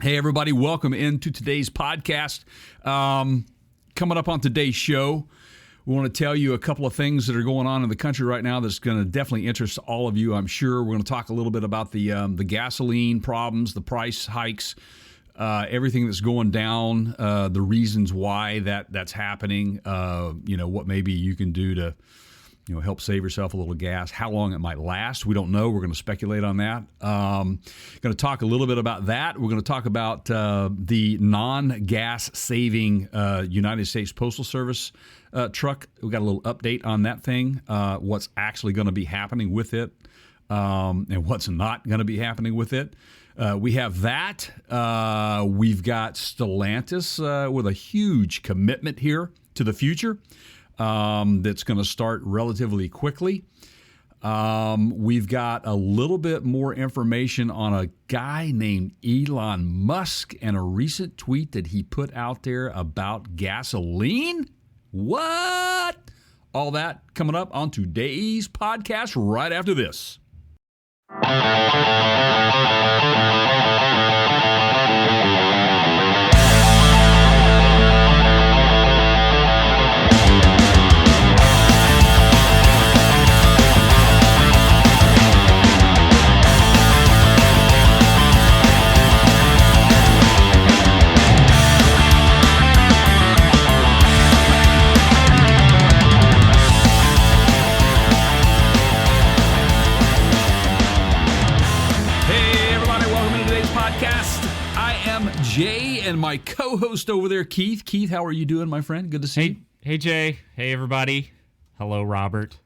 Hey, everybody, welcome into today's podcast. Coming up on today's show, we want to tell you a couple of things that are going on in the country right now that's going to definitely interest all of you, I'm sure. We're going to talk a little bit about the gasoline problems, the price hikes, everything that's going down, the reasons why that's happening, what maybe you can do to help save yourself a little gas, how long it might last. We don't know. We're going to speculate on that. Going to talk a little bit about that. We're going to talk about the non-gas saving United States Postal Service truck. We got a little update on that thing, what's actually going to be happening with it, and what's not going to be happening with it. We have that. We've got Stellantis with a huge commitment here to the future. That's going to start relatively quickly. We've got a little bit more information on a guy named Elon Musk and a recent tweet that he put out there about gasoline. What? All that coming up on today's podcast right after this. Jay and my co-host over there, Keith. Keith, how are you doing, my friend? Good to see you. Hey, Jay. Hey, everybody. Hello, Robert.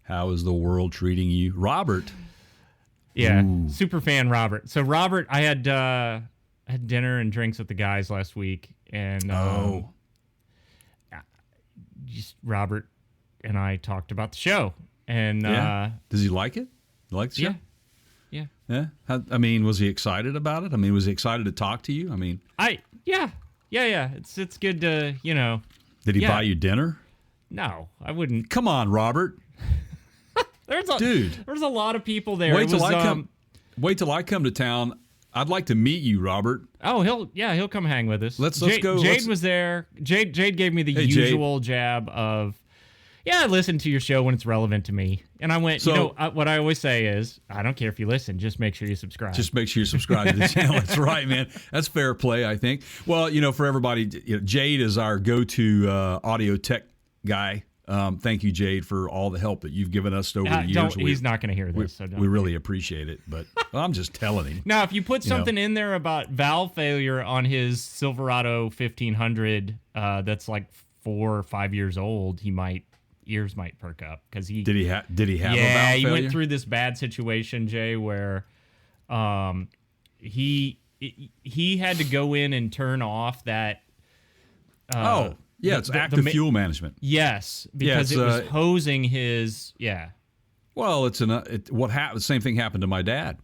How is the world treating you? Robert. Yeah, Ooh. Super fan Robert. So, Robert, I had dinner and drinks with the guys last week, and just Robert and I talked about the show. And does he like it? You like the show? Yeah. Yeah. Was he excited about it? Was he excited to talk to you? Yeah. It's good to, Did he buy you dinner? No, I wouldn't. Come on, Robert. There's a lot of people there. Wait till I come to town. I'd like to meet you, Robert. Oh, he'll come hang with us. Let's go. Jade was there. Jade gave me the usual jab of, I listen to your show when it's relevant to me. And I went, what I always say is, I don't care if you listen, just make sure you subscribe. Just make sure you subscribe to the channel. That's right, man. That's fair play, I think. Well, for everybody, Jade is our go-to audio tech guy. Thank you, Jade, for all the help that you've given us over the years. He's not going to hear this. We really appreciate it, but I'm just telling him. Now, if you put something in there about valve failure on his Silverado 1500 that's like 4 or 5 years old, ears might perk up because he did he have a valve failure? He went through this bad situation, Jay, where he had to go in and turn off that it's active fuel management. Yes, because it was hosing his Well, the same thing happened to my dad.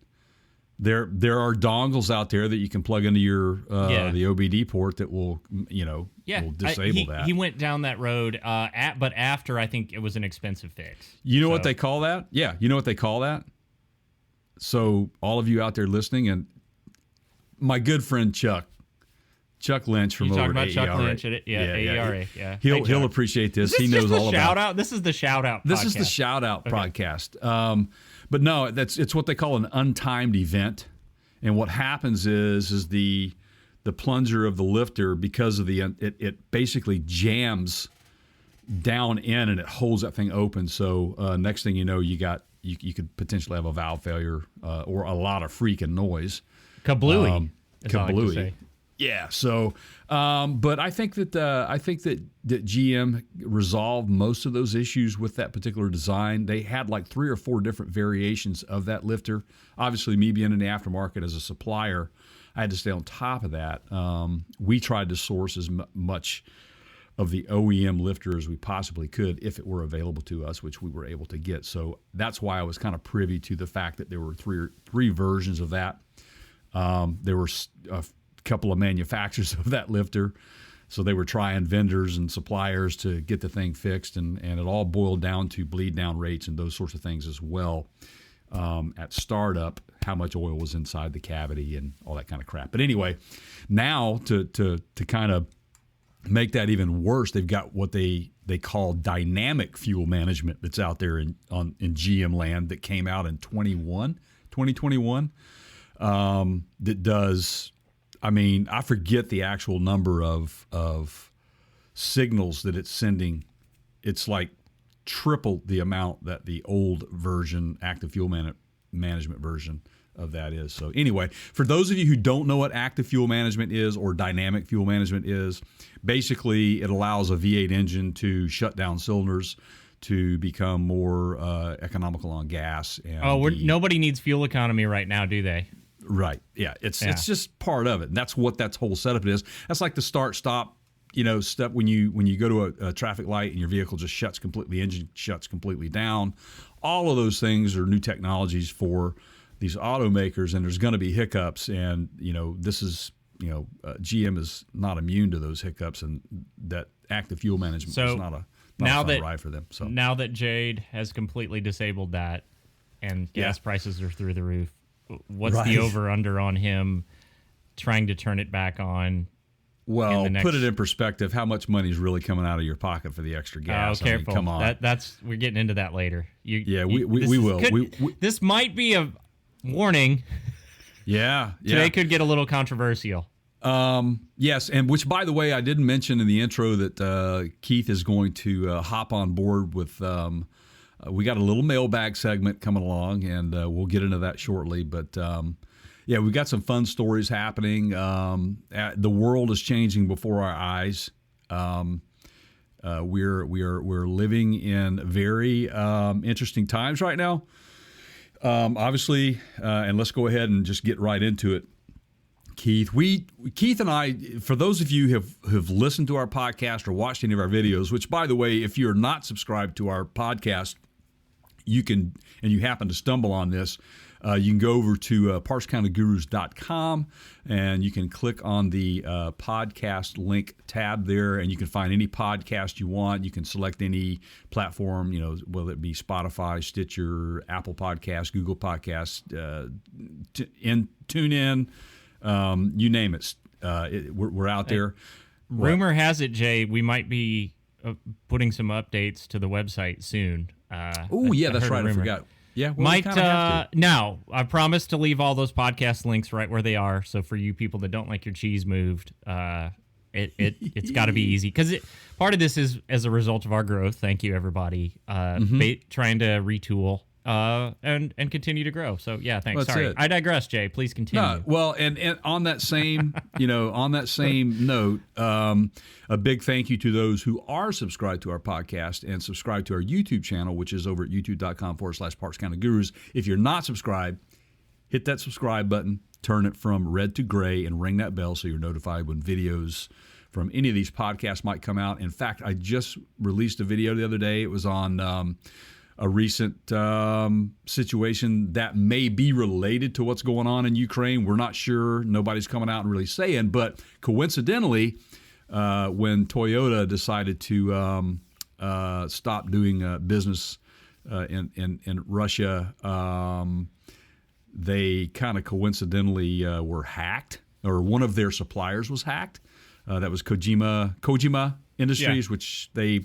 There are dongles out there that you can plug into your the OBD port that will will disable that. He went down that road, but after I think it was an expensive fix. You know what they call that? Yeah, you know what they call that? So all of you out there listening, and my good friend Chuck Lynch from over at AERA. Chuck Lynch at AERA. Yeah. He'll appreciate this. He knows all about it. This is the shout out. This is the shout out podcast. But no, it's what they call an untimed event. And what happens is the plunger of the lifter, because of it basically jams down in and it holds that thing open. So next thing you know, you could potentially have a valve failure or a lot of freaking noise. Kablooey. Kablooey. Yeah. So, but I think that GM resolved most of those issues with that particular design. They had like 3 or 4 different variations of that lifter. Obviously, me being in the aftermarket as a supplier, I had to stay on top of that. We tried to source as much of the OEM lifter as we possibly could if it were available to us, which we were able to get. So that's why I was kind of privy to the fact that there were three versions of that. There were a couple of manufacturers of that lifter, so they were trying vendors and suppliers to get the thing fixed, and it all boiled down to bleed down rates and those sorts of things as well. at startup how much oil was inside the cavity and all that kind of crap. But anyway, now to kind of make that even worse, they've got what they call dynamic fuel management that's out there in GM land that came out in 2021. That does, I mean, I forget the actual number of signals that it's sending. It's like triple the amount that the old version, active fuel management version of that is. So anyway, for those of you who don't know what active fuel management is or dynamic fuel management is, basically it allows a V8 engine to shut down cylinders to become more economical on gas. And nobody needs fuel economy right now, do they? Right. Yeah. It's just part of it. And that's what that whole setup is. That's like the start-stop, step when you go to a traffic light and your vehicle just shuts completely, engine shuts completely down. All of those things are new technologies for these automakers, and there's going to be hiccups. And, this is, GM is not immune to those hiccups, and that active fuel management is not a ride for them. So now that Jade has completely disabled that and gas prices are through the roof, what's the over-under on him trying to turn it back on? Well, put it in perspective. How much money is really coming out of your pocket for the extra gas? Oh, careful. I mean, come on. We're getting into that later. We will. This might be a warning. Yeah. Today could get a little controversial. Yes, and which, by the way, I didn't mention in the intro that Keith is going to hop on board with. We got a little mailbag segment coming along, and we'll get into that shortly. But we've got some fun stories happening. The world is changing before our eyes. We're living in very interesting times right now. Obviously, and let's go ahead and just get right into it. Keith and I, for those of you who have listened to our podcast or watched any of our videos, which, by the way, if you're not subscribed to our podcast, you can, and you happen to stumble on this, you can go over to partscountergurus.com and you can click on the podcast link tab there, and you can find any podcast you want. You can select any platform, whether it be Spotify, Stitcher, Apple Podcasts, Google Podcasts, TuneIn, you name it. We're out there. Rumor has it, Jay, we might be putting some updates to the website soon. That's right. I forgot. Yeah, well, now I promise to leave all those podcast links right where they are. So for you people that don't like your cheese moved, it's got to be easy, because part of this is as a result of our growth. Thank you, everybody. Trying to retool and continue to grow. So yeah, thanks. Sorry, I digress. Jay, please continue. No, well, and on that same note, a big thank you to those who are subscribed to our podcast and subscribe to our YouTube channel, which is over at youtube.com/PartsCounterGurus. If you're not subscribed, hit that subscribe button, turn it from red to gray, and ring that bell so you're notified when videos from any of these podcasts might come out. In fact, I just released a video the other day. It was on a recent situation that may be related to what's going on in Ukraine. We're not sure. Nobody's coming out and really saying. But coincidentally, when Toyota decided to stop doing business in Russia, they kind of coincidentally were hacked, or one of their suppliers was hacked. That was Kojima Industries, which they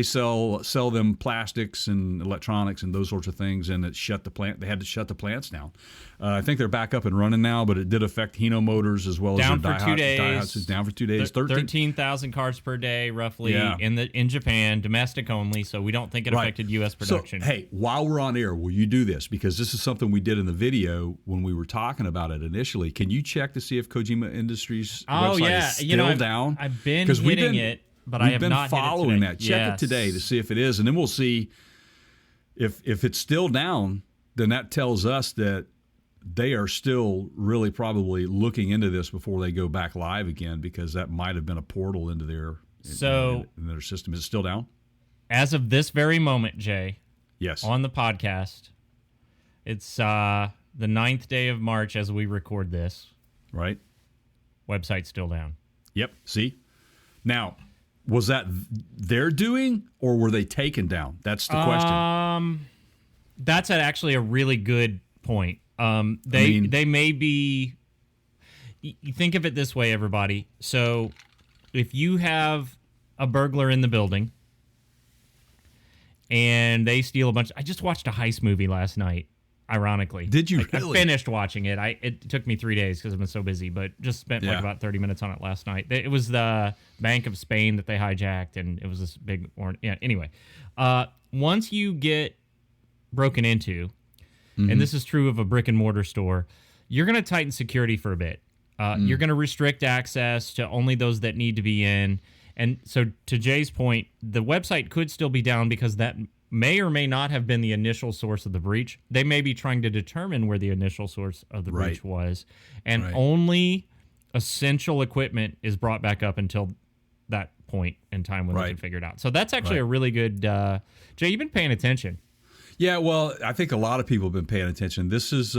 sell them plastics and electronics and those sorts of things, and it shut the plant. They had to shut the plants down. I think they're back up and running now, but it did affect Hino Motors as well down as their for 2 days. Daihatsus. Down for 2 days. 13,000 cars per day, roughly, in Japan, domestic only. So we don't think it affected U.S. production. So, hey, while we're on air, will you do this? Because this is something we did in the video when we were talking about it initially. Can you check to see if Kojima Industries website is still down? I've been hitting it. But I have not been following that. Check it today to see if it is, and then we'll see if it's still down. Then that tells us that they are still really probably looking into this before they go back live again, because that might have been a portal into their in their system. Is it still down? As of this very moment, Jay. Yes. On the podcast, it's the 9th day of March as we record this. Right. Website's still down. Yep. See? Now, was that their doing, or were they taken down? That's the question. That's actually a really good point. They may be. You think of it this way, everybody. So, if you have a burglar in the building and they steal a bunch. I just watched a heist movie last night. Ironically, did you really? I finished watching it. It took me 3 days because I've been so busy, but just spent like about 30 minutes on it last night. It was the Bank of Spain that they hijacked, and it was this big. Anyway, once you get broken into, and this is true of a brick and mortar store, you're going to tighten security for a bit. You're going to restrict access to only those that need to be in. And so, to Jay's point, the website could still be down because that may or may not have been the initial source of the breach. They may be trying to determine where the initial source of the breach was. And only essential equipment is brought back up until that point in time when they can figure it out. So that's actually a really good... Jay, you've been paying attention. Yeah, well, I think a lot of people have been paying attention. This is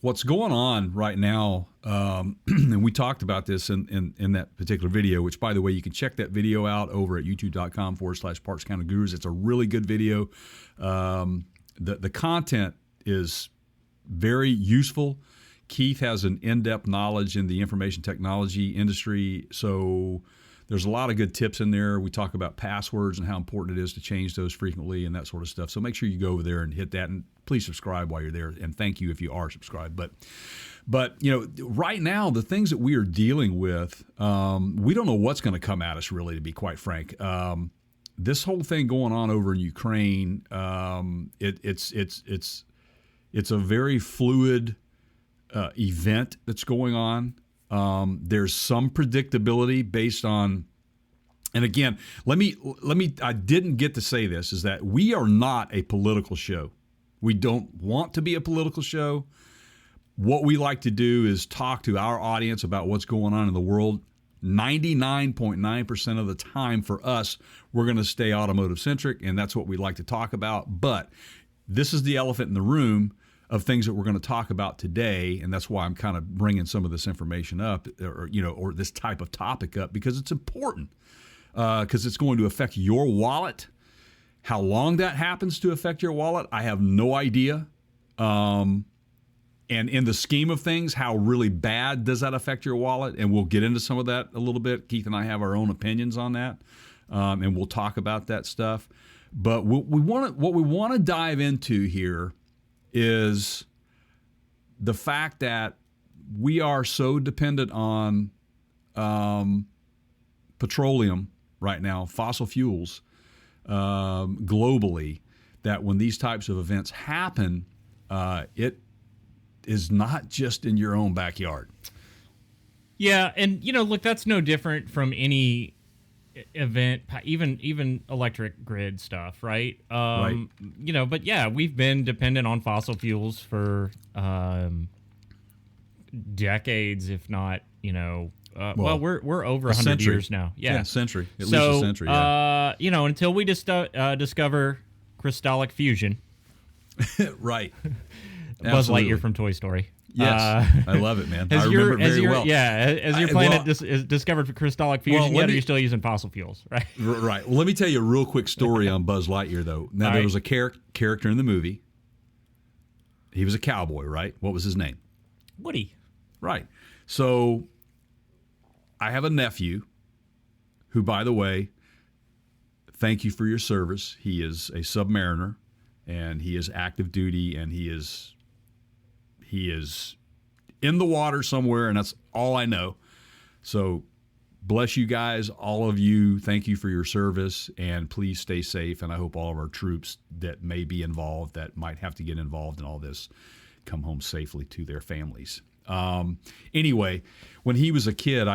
what's going on right now. And we talked about this in that particular video, which, by the way, you can check that video out over at youtube.com/Parks County Gurus. It's a really good video. The content is very useful. Keith has an in-depth knowledge in the information technology industry, so there's a lot of good tips in there. We talk about passwords and how important it is to change those frequently and that sort of stuff. So make sure you go over there and hit that, and please subscribe while you're there. And thank you if you are subscribed. But right now, the things that we are dealing with, we don't know what's going to come at us, really, to be quite frank. This whole thing going on over in Ukraine, it's a very fluid event that's going on. There's some predictability based on, and again, let me. I didn't get to say this, is that we are not a political show. We don't want to be a political show. What we like to do is talk to our audience about what's going on in the world. 99.9% of the time for us, we're going to stay automotive centric, and that's what we like to talk about. But this is the elephant in the room of things that we're going to talk about today, and that's why I'm kind of bringing some of this information up, or this type of topic up, because it's important, because it's going to affect your wallet. How long that happens to affect your wallet, I have no idea. And in the scheme of things, how really bad does that affect your wallet? And we'll get into some of that a little bit. Keith and I have our own opinions on that, and we'll talk about that stuff. But what we want to dive into here is the fact that we are so dependent on petroleum right now, fossil fuels, globally, that when these types of events happen, it is not just in your own backyard. Yeah, and look, that's no different from any event, even electric grid stuff, right? Right. But yeah, we've been dependent on fossil fuels for decades, if not, well, we're over 100 years now. Yeah, century. At least a century. Yeah. Until we discover crystallic fusion. Right. Buzz Lightyear from Toy Story. Yes, I love it, man. I remember it very well. Yeah, as your planet is discovered for crystallic fusion, yet are you still using fossil fuels, right? Right. Well, let me tell you a real quick story on Buzz Lightyear, though. Now, there was a character in the movie. He was a cowboy, right? What was his name? Woody. Right. So I have a nephew who, by the way, thank you for your service. He is a submariner, and he is active duty, and he is in the water somewhere, and that's all I know. So bless you guys, all of you. Thank you for your service, and please stay safe. And I hope all of our troops that may be involved, that might have to get involved in all this, come home safely to their families. Anyway, when he was a kid,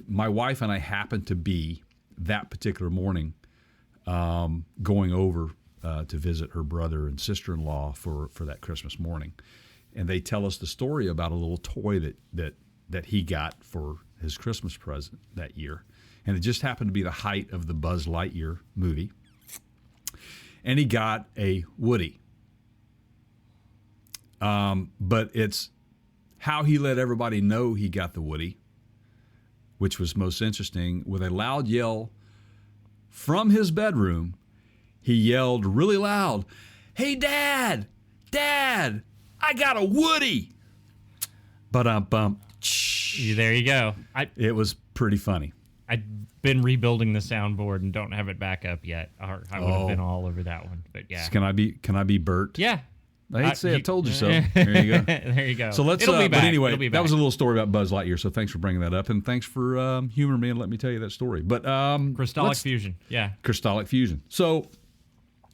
my wife and I happened to be that particular morning going over to visit her brother and sister-in-law for that Christmas morning. And they tell us the story about a little toy that he got for his Christmas present that year. And it just happened to be the height of the Buzz Lightyear movie. And he got a Woody. But it's how he let everybody know he got the Woody, which was most interesting. With a loud yell from his bedroom, he yelled really loud, "Hey, Dad, I got a Woody." Bump. There you go. It was pretty funny. I've been rebuilding the soundboard and don't have it back up yet. Or I would have been all over that one. But yeah. Can I be Bert? Yeah. I hate to say I told you so. There you go. There you go. So let's. It'll be back. But anyway, It'll be that back. was a little story about Buzz Lightyear. So thanks for bringing that up, and thanks for humoring me and letting me tell you that story. But Crystallic fusion. Yeah. Crystallic fusion. So,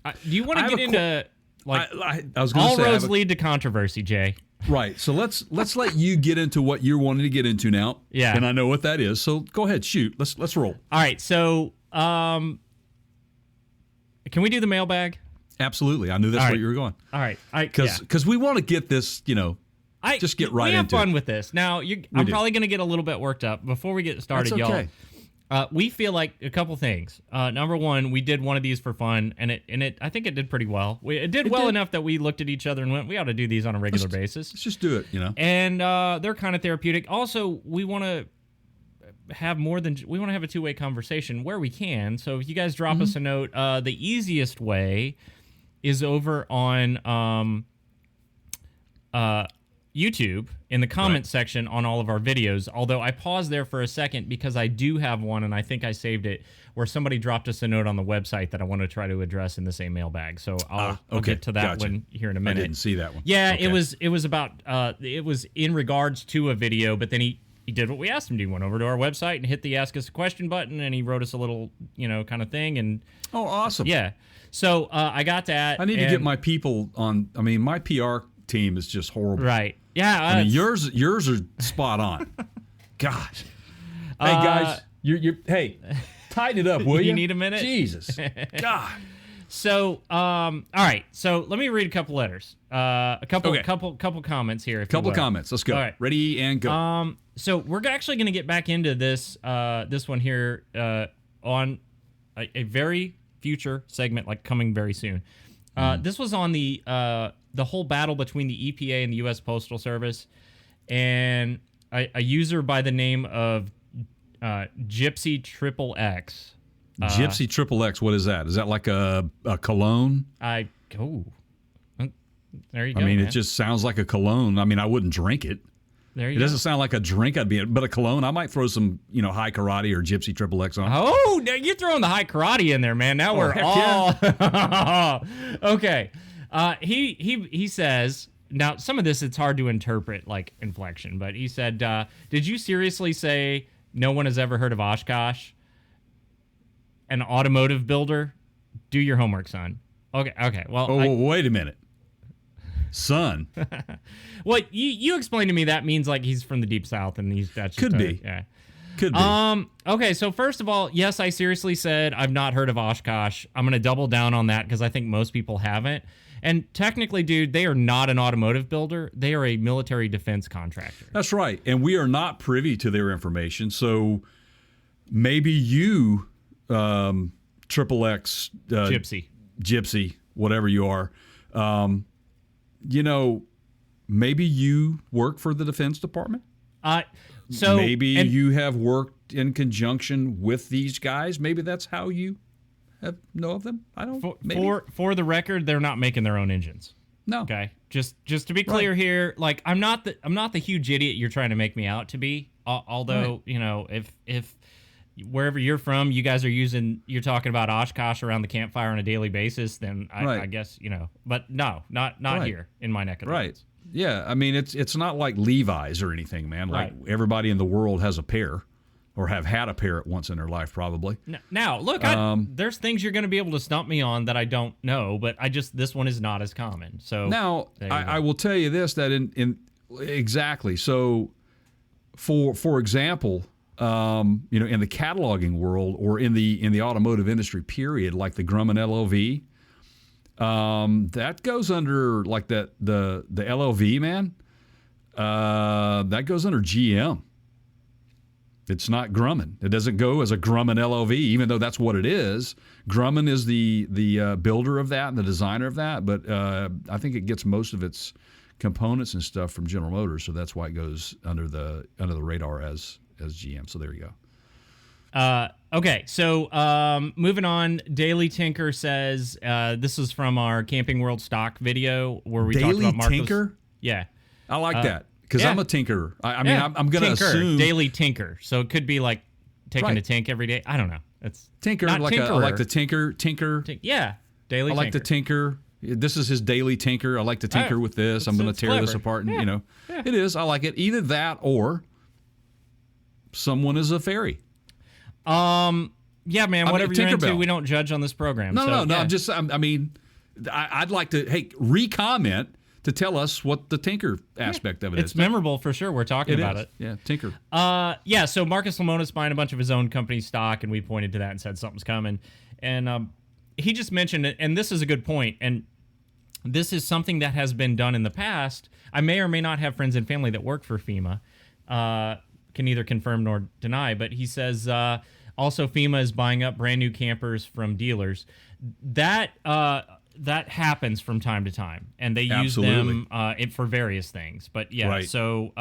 do you want to get into like I was going to all say roads lead to controversy, Jay? Right. So let's let you get into what you're wanting to get into now. Yeah. And I know what that is. So go ahead, shoot. Let's roll. All right. So can we do the mailbag? Absolutely. I knew that's where you were going. All right. Because we want to get this, just get right into it. We have fun with this. Now, I'm probably going to get a little bit worked up. Before we get started, That's okay. y'all, we feel like a couple things. Number one, we did one of these for fun, and I think it did pretty well. It did enough that we looked at each other and went, we ought to do these on a regular basis. Let's just do it, And they're kind of therapeutic. Also, we want to have we want to have a two-way conversation where we can. So if you guys drop us a note, the easiest way is over on YouTube in the comment section on all of our videos. Although I paused there for a second because I do have one, and I think I saved it, where somebody dropped us a note on the website that I want to try to address in the same mailbag. So I'll get to that one here in a minute. I didn't see that one. Yeah, okay. it was about it was in regards to a video, but then he did what we asked him to. He went over to our website and hit the Ask Us a Question button, and he wrote us a little, kind of thing. And oh, awesome. Yeah. So I got that. I need to get my people on. I mean, my PR team is just horrible. Right. Yeah. I mean, yours are spot on. Gosh. Hey guys, hey, tighten it up, will you? You need a minute? Jesus. God. So, all right. So let me read a couple letters. A couple comments here. Couple comments. Let's go. All right. Ready and go. So we're actually going to get back into this one here on a very future segment, like coming very soon. This was on the whole battle between the EPA and the U.S. Postal Service, and a user by the name of Gypsy Triple X. Gypsy Triple X. What is that? Is that like a cologne? There you go. I mean, man. It just sounds like a cologne. I mean, I wouldn't drink it. There you It go. doesn't sound like a drink I'd be in, but a cologne, I might throw some, High Karate or Gypsy Triple X on. Oh, now you're throwing the high karate in there, man. Now we're all okay. He says, now some of this it's hard to interpret like inflection, but he said, "Did you seriously say no one has ever heard of Oshkosh, an automotive builder? Do your homework, son." Okay. Well, wait a minute, son. Well, you explained to me that means like he's from the deep south, and that's could be. Yeah. Could be. Okay, so first of all, yes, I seriously said I've not heard of Oshkosh. I'm going to double down on that because I think most people haven't. And technically, dude, they are not an automotive builder. They are a military defense contractor. That's right. And we are not privy to their information. So maybe you, Triple X, Gypsy, whatever you are, maybe you work for the Defense Department? So maybe you have worked in conjunction with these guys. Maybe that's how you know of them. I don't know. For the record, they're not making their own engines. No. Okay. Just to be clear here, like I'm not the huge idiot you're trying to make me out to be. Although, if wherever you're from, you guys you're talking about Oshkosh around the campfire on a daily basis, then I guess, but no, not here in my neck of the woods. Yeah, I mean, it's not like Levi's or anything, man. Like everybody in the world has a pair or have had a pair at once in their life, probably. Now, look, there's things you're going to be able to stump me on that I don't know, but this one is not as common. So now, I will tell you this, that in exactly. So, for example, in the cataloging world or in the automotive industry, period, like the Grumman LOV, that goes under like the LOV, man. That goes under GM. It's not Grumman. It doesn't go as a Grumman LOV, even though that's what it is. Grumman is the builder of that and the designer of that, but I think it gets most of its components and stuff from General Motors, so that's why it goes under the radar as GM. So there you go. Okay, so moving on. Daily Tinker says this is from our Camping World stock video where we talked about Marcos. Daily Tinker? Yeah. I like that because I'm a tinkerer. I mean, I'm going to assume. Daily Tinker. So it could be like taking a tink every day. I don't know. It's tinker. Not like I like the tinker. Yeah. Daily I like Tinker. the tinker. This is his daily tinker. I like to tinker with this. I'm going to tear this apart. And, it is. I like it. Either that or someone is a fairy. Yeah, man, whatever you're into, we don't judge on this program. No. I'd like to, re-comment to tell us what the tinker aspect of it is. It's memorable for sure. We're talking about it. Yeah, tinker. So Marcus Lemonis buying a bunch of his own company stock, and we pointed to that and said something's coming. And he just mentioned it, and this is a good point, and this is something that has been done in the past. I may or may not have friends and family that work for FEMA. Can neither confirm nor deny, but he says also FEMA is buying up brand new campers from dealers. That happens from time to time, and they use them for various things. But yeah, right. So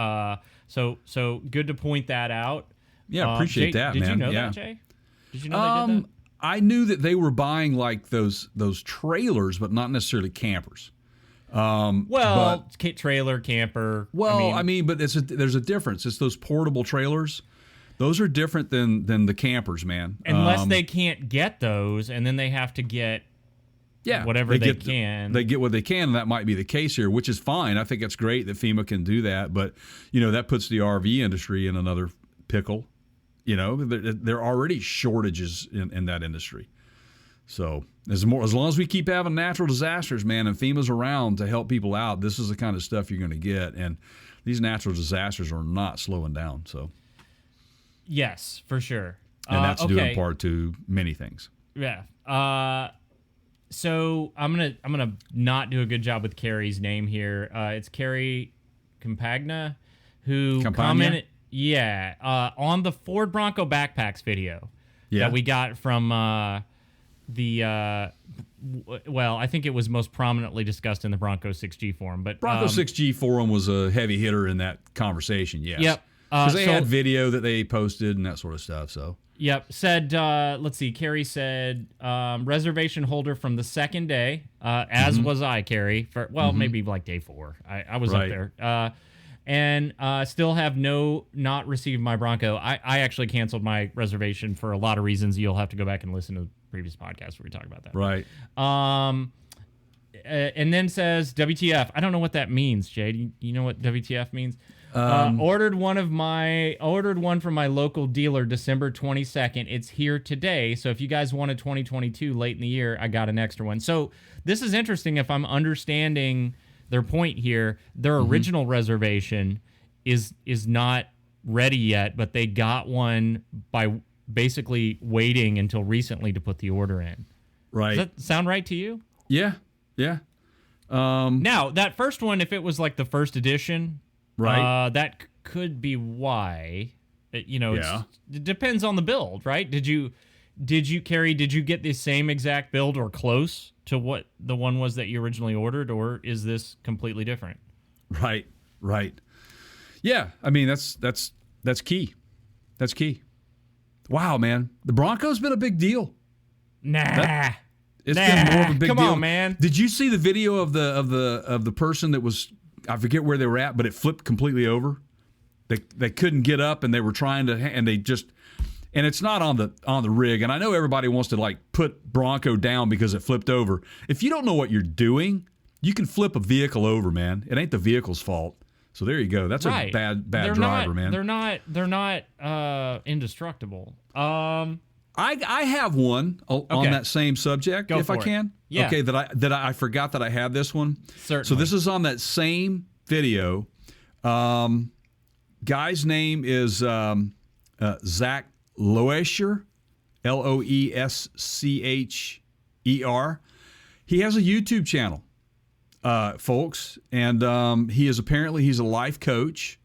good to point that out. Yeah, appreciate Jay, that, did man. Did you know that, Jay? Did you know they did that? I knew that they were buying like those trailers, but not necessarily campers. Trailer, camper. Well, but there's a difference. It's those portable trailers. Those are different than the campers, man. Unless they can't get those, and then they have to get whatever they can. They get what they can, and that might be the case here, which is fine. I think it's great that FEMA can do that, but that puts the RV industry in another pickle. There are already shortages in that industry. So as long as we keep having natural disasters, man, and FEMA's around to help people out, this is the kind of stuff you're going to get. And these natural disasters are not slowing down. So yes, for sure. And that's due in part to many things. Yeah. So I'm gonna not do a good job with Carrie's name here. It's Carrie Campagna who commented. Yeah, on the Ford Bronco backpacks video that we got from I think it was most prominently discussed in the Bronco 6G forum. But Bronco 6G forum was a heavy hitter in that conversation, yes. Yep. Because they had video that they posted and that sort of stuff, so. Yep. Said, let's see, Carrie said, reservation holder from the second day, as was I, Carrie, for maybe like day 4. I was up there. And still have not received my Bronco. I actually canceled my reservation for a lot of reasons. You'll have to go back and listen to the previous podcast where we talk about that. Right. And then says, WTF. I don't know what that means, Jay. Do you know what WTF means? Ordered one from my local dealer December 22nd. It's here today. So if you guys wanted 2022 late in the year, I got an extra one. So this is interesting if I'm understanding their point here. Their original reservation is not ready yet, but they got one by basically waiting until recently to put the order in. Right. Does that sound right to you? Yeah. Now, that first one, if it was like the first edition, right, that could be why. It depends on the build, right? Did you Carrie, did you get the same exact build or close to what the one was that you originally ordered, or is this completely different? Right. Yeah, I mean that's key. That's key. Wow, man, the Bronco's been a big deal. It's been more of a big deal. Come on, man. Did you see the video of the person that was, I forget where they were at, but it flipped completely over. They couldn't get up, and they were trying to, and they just. And it's not on the rig. And I know everybody wants to like put Bronco down because it flipped over. If you don't know what you're doing, you can flip a vehicle over, man. It ain't the vehicle's fault. So there you go. That's a bad driver, man. They're not indestructible. I have one on that same subject, if I can. Yeah. Okay, that I forgot that I had this one. Certainly. So this is on that same video. Guy's name is Zach Loescher, Loescher. He has a YouTube channel, folks, and he's a life coach.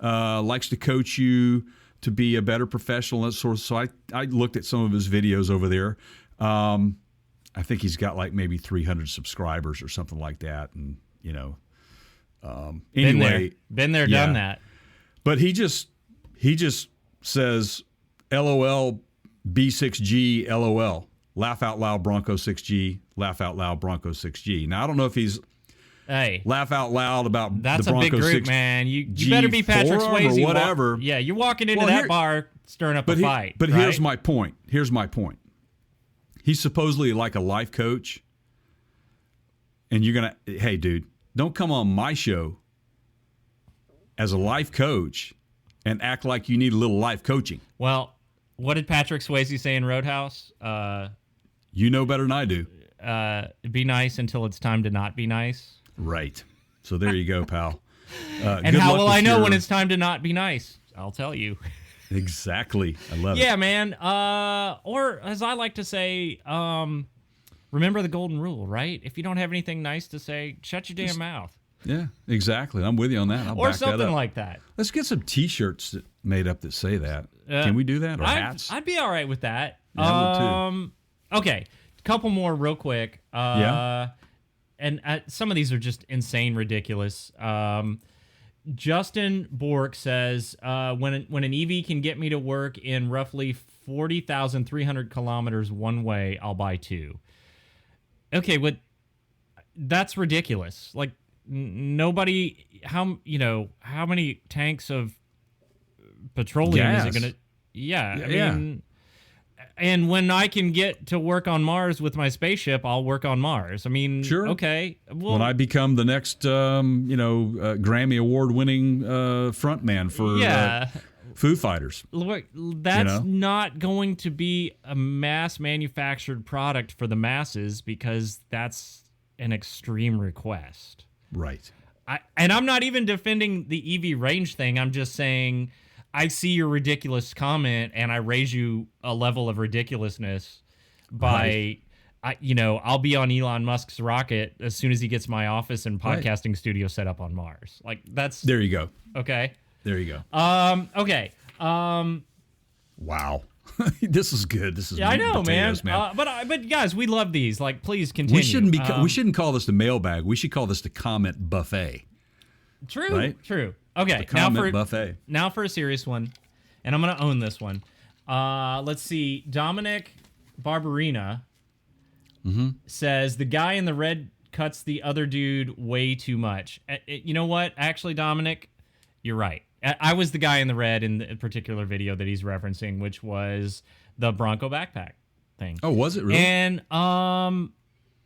Likes to coach you to be a better professional. And so I looked at some of his videos over there. I think he's got like maybe 300 subscribers or something like that, and anyway, been there, done that. But he just says, LOL, B6G LOL. Laugh out loud Bronco 6G. Laugh out loud Bronco 6G. Now I don't know if he's laugh out loud about that's the Bronco a big group, 6G man. You better be Patrick Swayze or whatever. You're walking into that bar stirring up a fight. But right? here's my point. He's supposedly like a life coach, and you're gonna, hey, dude, don't come on my show as a life coach and act like you need a little life coaching. Well, what did Patrick Swayze say in Roadhouse? You know better than I do. Be nice until it's time to not be nice. Right. So there you go, pal. And how will I know when it's time to not be nice? I'll tell you. Exactly. I love it. Yeah, man. Or as I like to say, remember the golden rule, right? If you don't have anything nice to say, shut your damn mouth. Yeah, exactly. I'm with you on that. I'll or back something that up. like that. Let's get some T-shirts made up that say that. Can we do that? Or hats? I'd be all right with that. Yeah, I would too. Okay, a couple more real quick. Yeah. And some of these are just insane, ridiculous. Justin Bork says, when an EV can get me to work in roughly 40,300 kilometers one way, I'll buy two. Okay, that's ridiculous. Like, nobody, how many tanks of petroleum is it going to, I mean, and when I can get to work on Mars with my spaceship, I'll work on Mars. I mean, sure. Okay. Well, when I become the next, Grammy Award-winning frontman for Foo Fighters. Look, that's not going to be a mass-manufactured product for the masses because that's an extreme request. Right. And I'm not even defending the EV range thing. I'm just saying I see your ridiculous comment and I raise you a level of ridiculousness by, I'll be on Elon Musk's rocket as soon as he gets my office and podcasting studio set up on Mars. Like that's there you go. Okay. There you go. Okay. Wow. This is good. This is I know, potatoes, man. But guys, we love these. Like, please continue. We shouldn't call this the mailbag. We should call this the comment buffet. True. Right? True. Okay. The comment buffet. Now for a serious one, and I'm gonna own this one. Let's see. Dominic Barberina says the guy in the red cuts the other dude way too much. You know what? Actually, Dominic, you're right. I was the guy in the red in the particular video that he's referencing, which was the Bronco backpack thing. Oh, was it really? And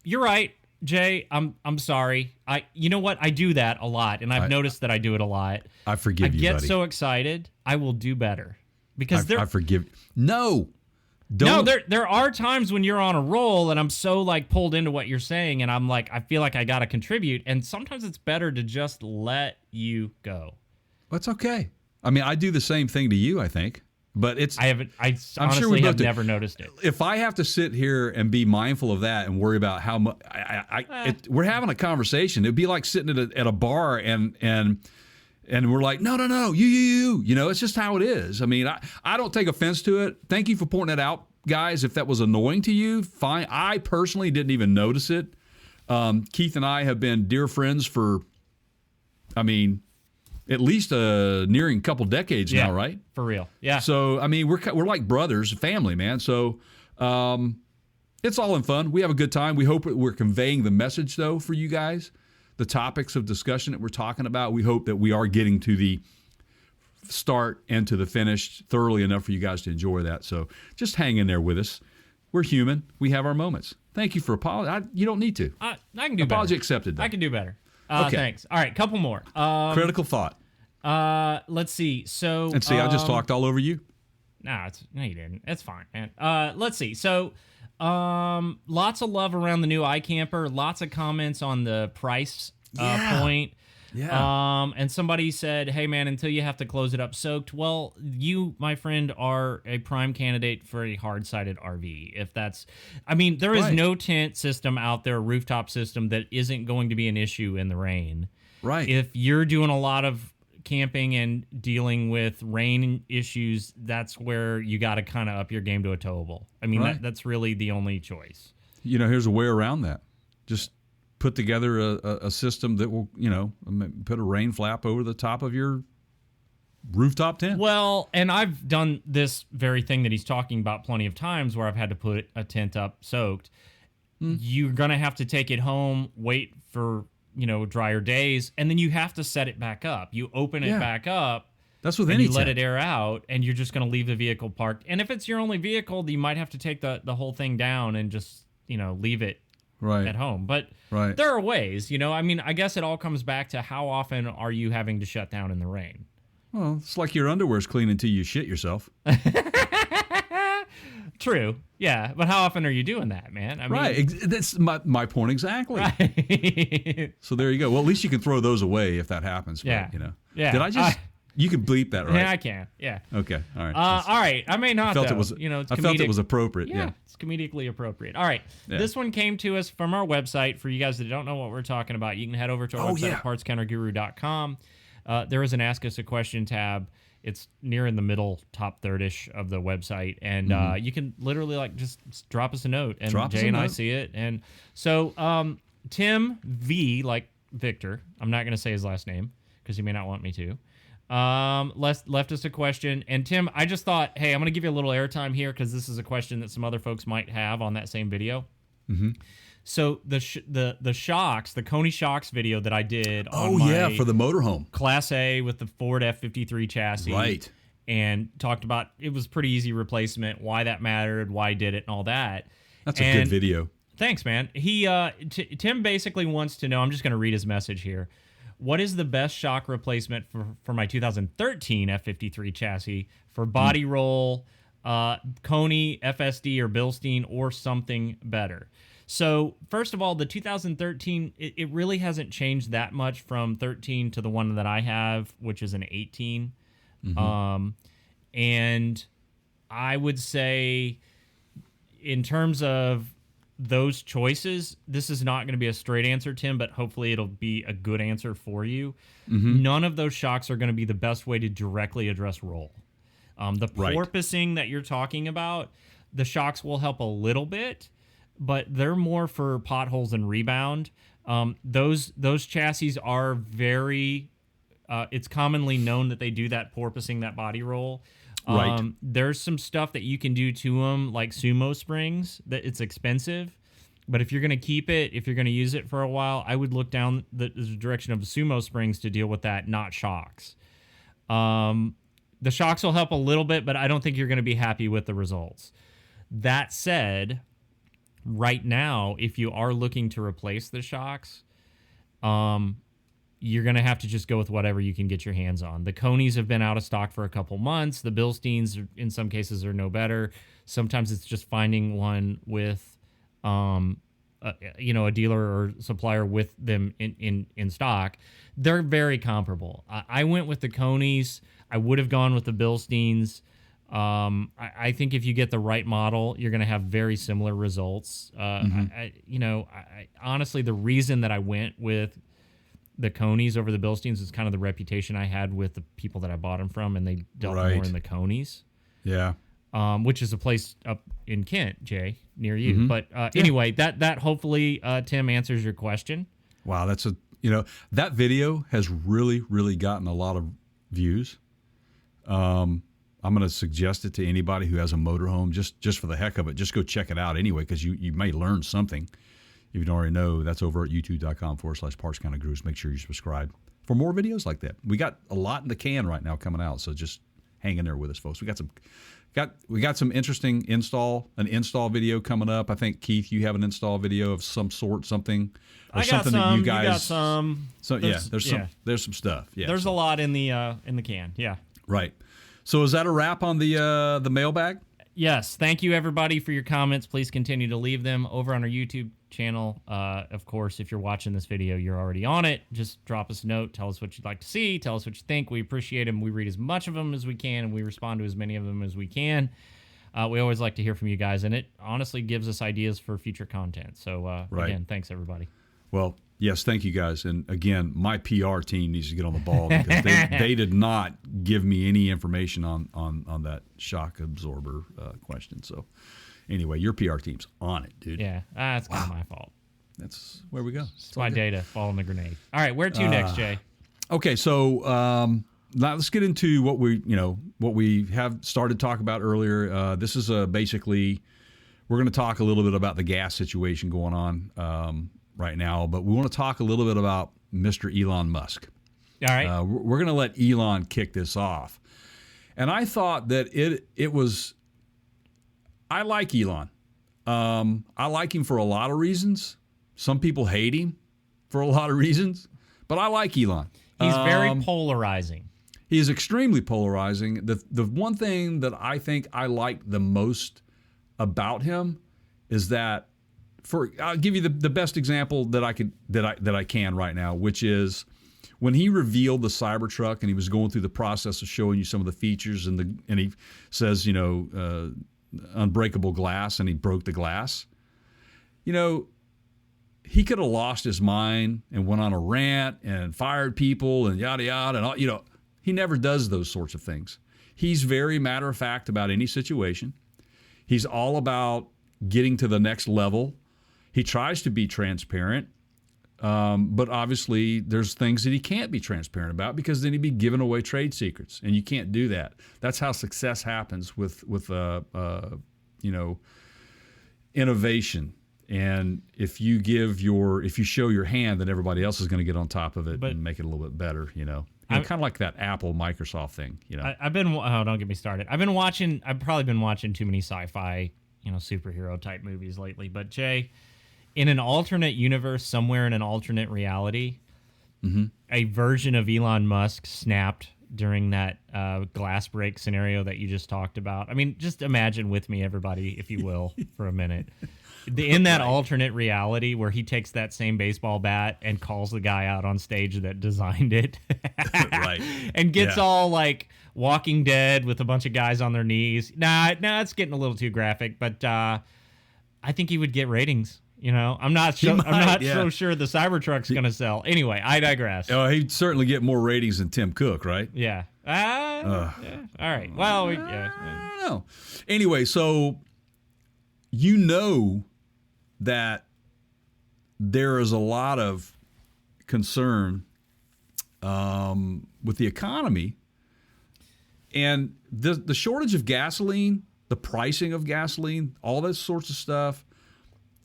you're right, Jay. I'm sorry. You know what? I do that a lot, and I've noticed that I do it a lot. I forgive you, buddy. I get so excited. I will do better because I forgive. No. Don't. No, there are times when you're on a roll, and I'm so like pulled into what you're saying, and I'm like, I feel like I got to contribute, and sometimes it's better to just let you go. That's okay. I mean, I do the same thing to you, I think. But it's I honestly have never noticed it. If I have to sit here and be mindful of that and worry about how much we're having a conversation, it'd be like sitting at a bar and we're like, no, you. It's just how it is. I mean, I don't take offense to it. Thank you for pointing it out, guys. If that was annoying to you, fine. I personally didn't even notice it. Keith and I have been dear friends for, at least nearing a couple decades now, right? For real. Yeah. So, we're like brothers, family, man. So, it's all in fun. We have a good time. We hope we're conveying the message, though, for you guys. The topics of discussion that we're talking about, we hope that we are getting to the start and to the finish thoroughly enough for you guys to enjoy that. So, just hang in there with us. We're human. We have our moments. Thank you for apologizing. You don't need to. I can do better. Apology accepted, though. I can do better. Okay. Thanks. All right, couple more. Critical thought. Let's see. So I just talked all over you. No, you didn't. It's fine, man. Let's see. So, lots of love around the new iCamper. Lots of comments on the price point. Yeah. And somebody said, "Hey, man, until you have to close it up soaked." Well, you, my friend, are a prime candidate for a hard-sided RV. If that's, there is no tent system out there, rooftop system that isn't going to be an issue in the rain. Right. If you're doing a lot of camping and dealing with rain issues, that's where you got to kind of up your game to a towable. That's really the only choice. Here's a way around that. Just put together a system that will, put a rain flap over the top of your rooftop tent. Well, and I've done this very thing that he's talking about plenty of times where I've had to put a tent up soaked. You're going to have to take it home, wait for, drier days, and then you have to set it back up. You open it back up. That's with and any you tent. let it air out, and you're just going to leave the vehicle parked. And if it's your only vehicle, you might have to take the whole thing down and just, leave it at home. But there are ways, I guess it all comes back to how often are you having to shut down in the rain? Well, it's like your underwear's clean until you shit yourself. True. Yeah. But how often are you doing that, man? That's my point exactly. Right. So there you go. Well, at least you can throw those away if that happens. But, Yeah. Yeah. Did I just... You can bleep that, right? Yeah, I can. Yeah. Okay. All right. All right. I may not, I felt though. it was, it's I felt it was appropriate. Yeah. It's comedically appropriate. All right. Yeah. This one came to us from our website. For you guys that don't know what we're talking about, you can head over to our website at partscounterguru.com. There is an Ask Us a Question tab. It's near in the middle, top third-ish of the website. And you can literally just drop us a note. And Jay and I see it. And so Tim V, like Victor, I'm not going to say his last name because he may not want me to. Left us a question, and Tim, I just thought, hey, I'm going to give you a little airtime here because this is a question that some other folks might have on that same video. Mm-hmm. So the shocks, the Coney shocks video that I did on my for the motorhome Class A with the Ford F53 chassis, right? And talked about it was pretty easy replacement, why that mattered, why I did it, and all that. That's a good video. Thanks, man. He Tim basically wants to know. I'm just going to read his message here. What is the best shock replacement for my 2013 F53 chassis for body roll, Coney, FSD, or Bilstein, or something better? So, first of all, the 2013, it really hasn't changed that much from 13 to the one that I have, which is an 18. Mm-hmm. And I would say, in terms of those choices, this is not going to be a straight answer, Tim, but hopefully it'll be a good answer for you. Mm-hmm. None of those shocks are going to be the best way to directly address roll. The porpoising that you're talking about, the shocks will help a little bit, but they're more for potholes and rebound. Those chassis are very... it's commonly known that they do that porpoising, that body roll. There's some stuff that you can do to them, like sumo springs, that it's expensive. But if you're going to keep it, if you're going to use it for a while, I would look down the direction of the sumo springs to deal with that, not shocks. The shocks will help a little bit, but I don't think you're going to be happy with the results. That said, right now, if you are looking to replace the shocks, you're going to have to just go with whatever you can get your hands on. The Coneys have been out of stock for a couple months. The Bilsteins, in some cases, are no better. Sometimes it's just finding one with, a dealer or supplier with them in stock. They're very comparable. I went with the Coneys. I would have gone with the Bilsteins. I think if you get the right model, you're going to have very similar results. Honestly, the reason that I went with the Coneys over the Bilsteins is kind of the reputation I had with the people that I bought them from, and they dealt more in the Coneys. Yeah. Which is a place up in Kent, Jay, near you. Mm-hmm. But anyway, that hopefully, Tim, answers your question. Wow, that video has really, really gotten a lot of views. I'm going to suggest it to anybody who has a motorhome, just for the heck of it. Just go check it out anyway, because you may learn something. If you don't already know, that's over at youtube.com/PartsCounterGurus. Make sure you subscribe for more videos like that. We got a lot in the can right now coming out, so just hang in there with us, folks. We got some interesting install video coming up. I think, Keith, you have an install video of some sort, something that you guys. You got some. So there's some stuff. Yeah, there's a lot in the can. Yeah. Right. So is that a wrap on the mailbag? Yes. Thank you, everybody, for your comments. Please continue to leave them over on our YouTube channel. Of course, if you're watching this video, you're already on it. Just drop us a note. Tell us what you'd like to see. Tell us what you think. We appreciate them. We read as much of them as we can, and we respond to as many of them as we can. We always like to hear from you guys, and it honestly gives us ideas for future content. So, again, thanks, everybody. Well, yes, thank you, guys. And, again, my PR team needs to get on the ball because they did not give me any information on that shock absorber question. So, anyway, your PR team's on it, dude. Yeah, that's kind of my fault. That's where we go. It's my day to fall on the grenade. All right, where to next, Jay? Okay, so now let's get into what we have started to talk about earlier. This is basically we're going to talk a little bit about the gas situation going on right now, but we want to talk a little bit about Mr. Elon Musk. All right. We're going to let Elon kick this off. And I thought that it was, I like Elon. I like him for a lot of reasons. Some people hate him for a lot of reasons, but I like Elon. He's very polarizing. He is extremely polarizing. The one thing that I think I like the most about him is that I'll give you the best example that I can right now, which is when he revealed the Cybertruck and he was going through the process of showing you some of the features and he says, unbreakable glass, and he broke the glass. He could have lost his mind and went on a rant and fired people and yada yada and all, he never does those sorts of things. He's very matter of fact about any situation. He's all about getting to the next level. He tries to be transparent, but obviously there's things that he can't be transparent about because then he'd be giving away trade secrets, and you can't do that. That's how success happens with innovation. And if you show your hand, then everybody else is going to get on top of it and make it a little bit better. Kind of like that Apple Microsoft thing. Don't get me started. I've probably been watching too many sci-fi, superhero type movies lately. But Jay, in an alternate universe, somewhere in an alternate reality, a version of Elon Musk snapped during that glass break scenario that you just talked about. I mean, just imagine with me, everybody, if you will, for a minute. In that alternate reality where he takes that same baseball bat and calls the guy out on stage that designed it. Right. And gets all like Walking Dead with a bunch of guys on their knees. Nah, it's getting a little too graphic, but I think he would get ratings. I'm not so sure the Cybertruck's going to sell. Anyway, I digress. Oh, he'd certainly get more ratings than Tim Cook, right? Yeah. Yeah. All right. Well, I don't know. Anyway, so that there is a lot of concern with the economy and the shortage of gasoline, the pricing of gasoline, all those sorts of stuff.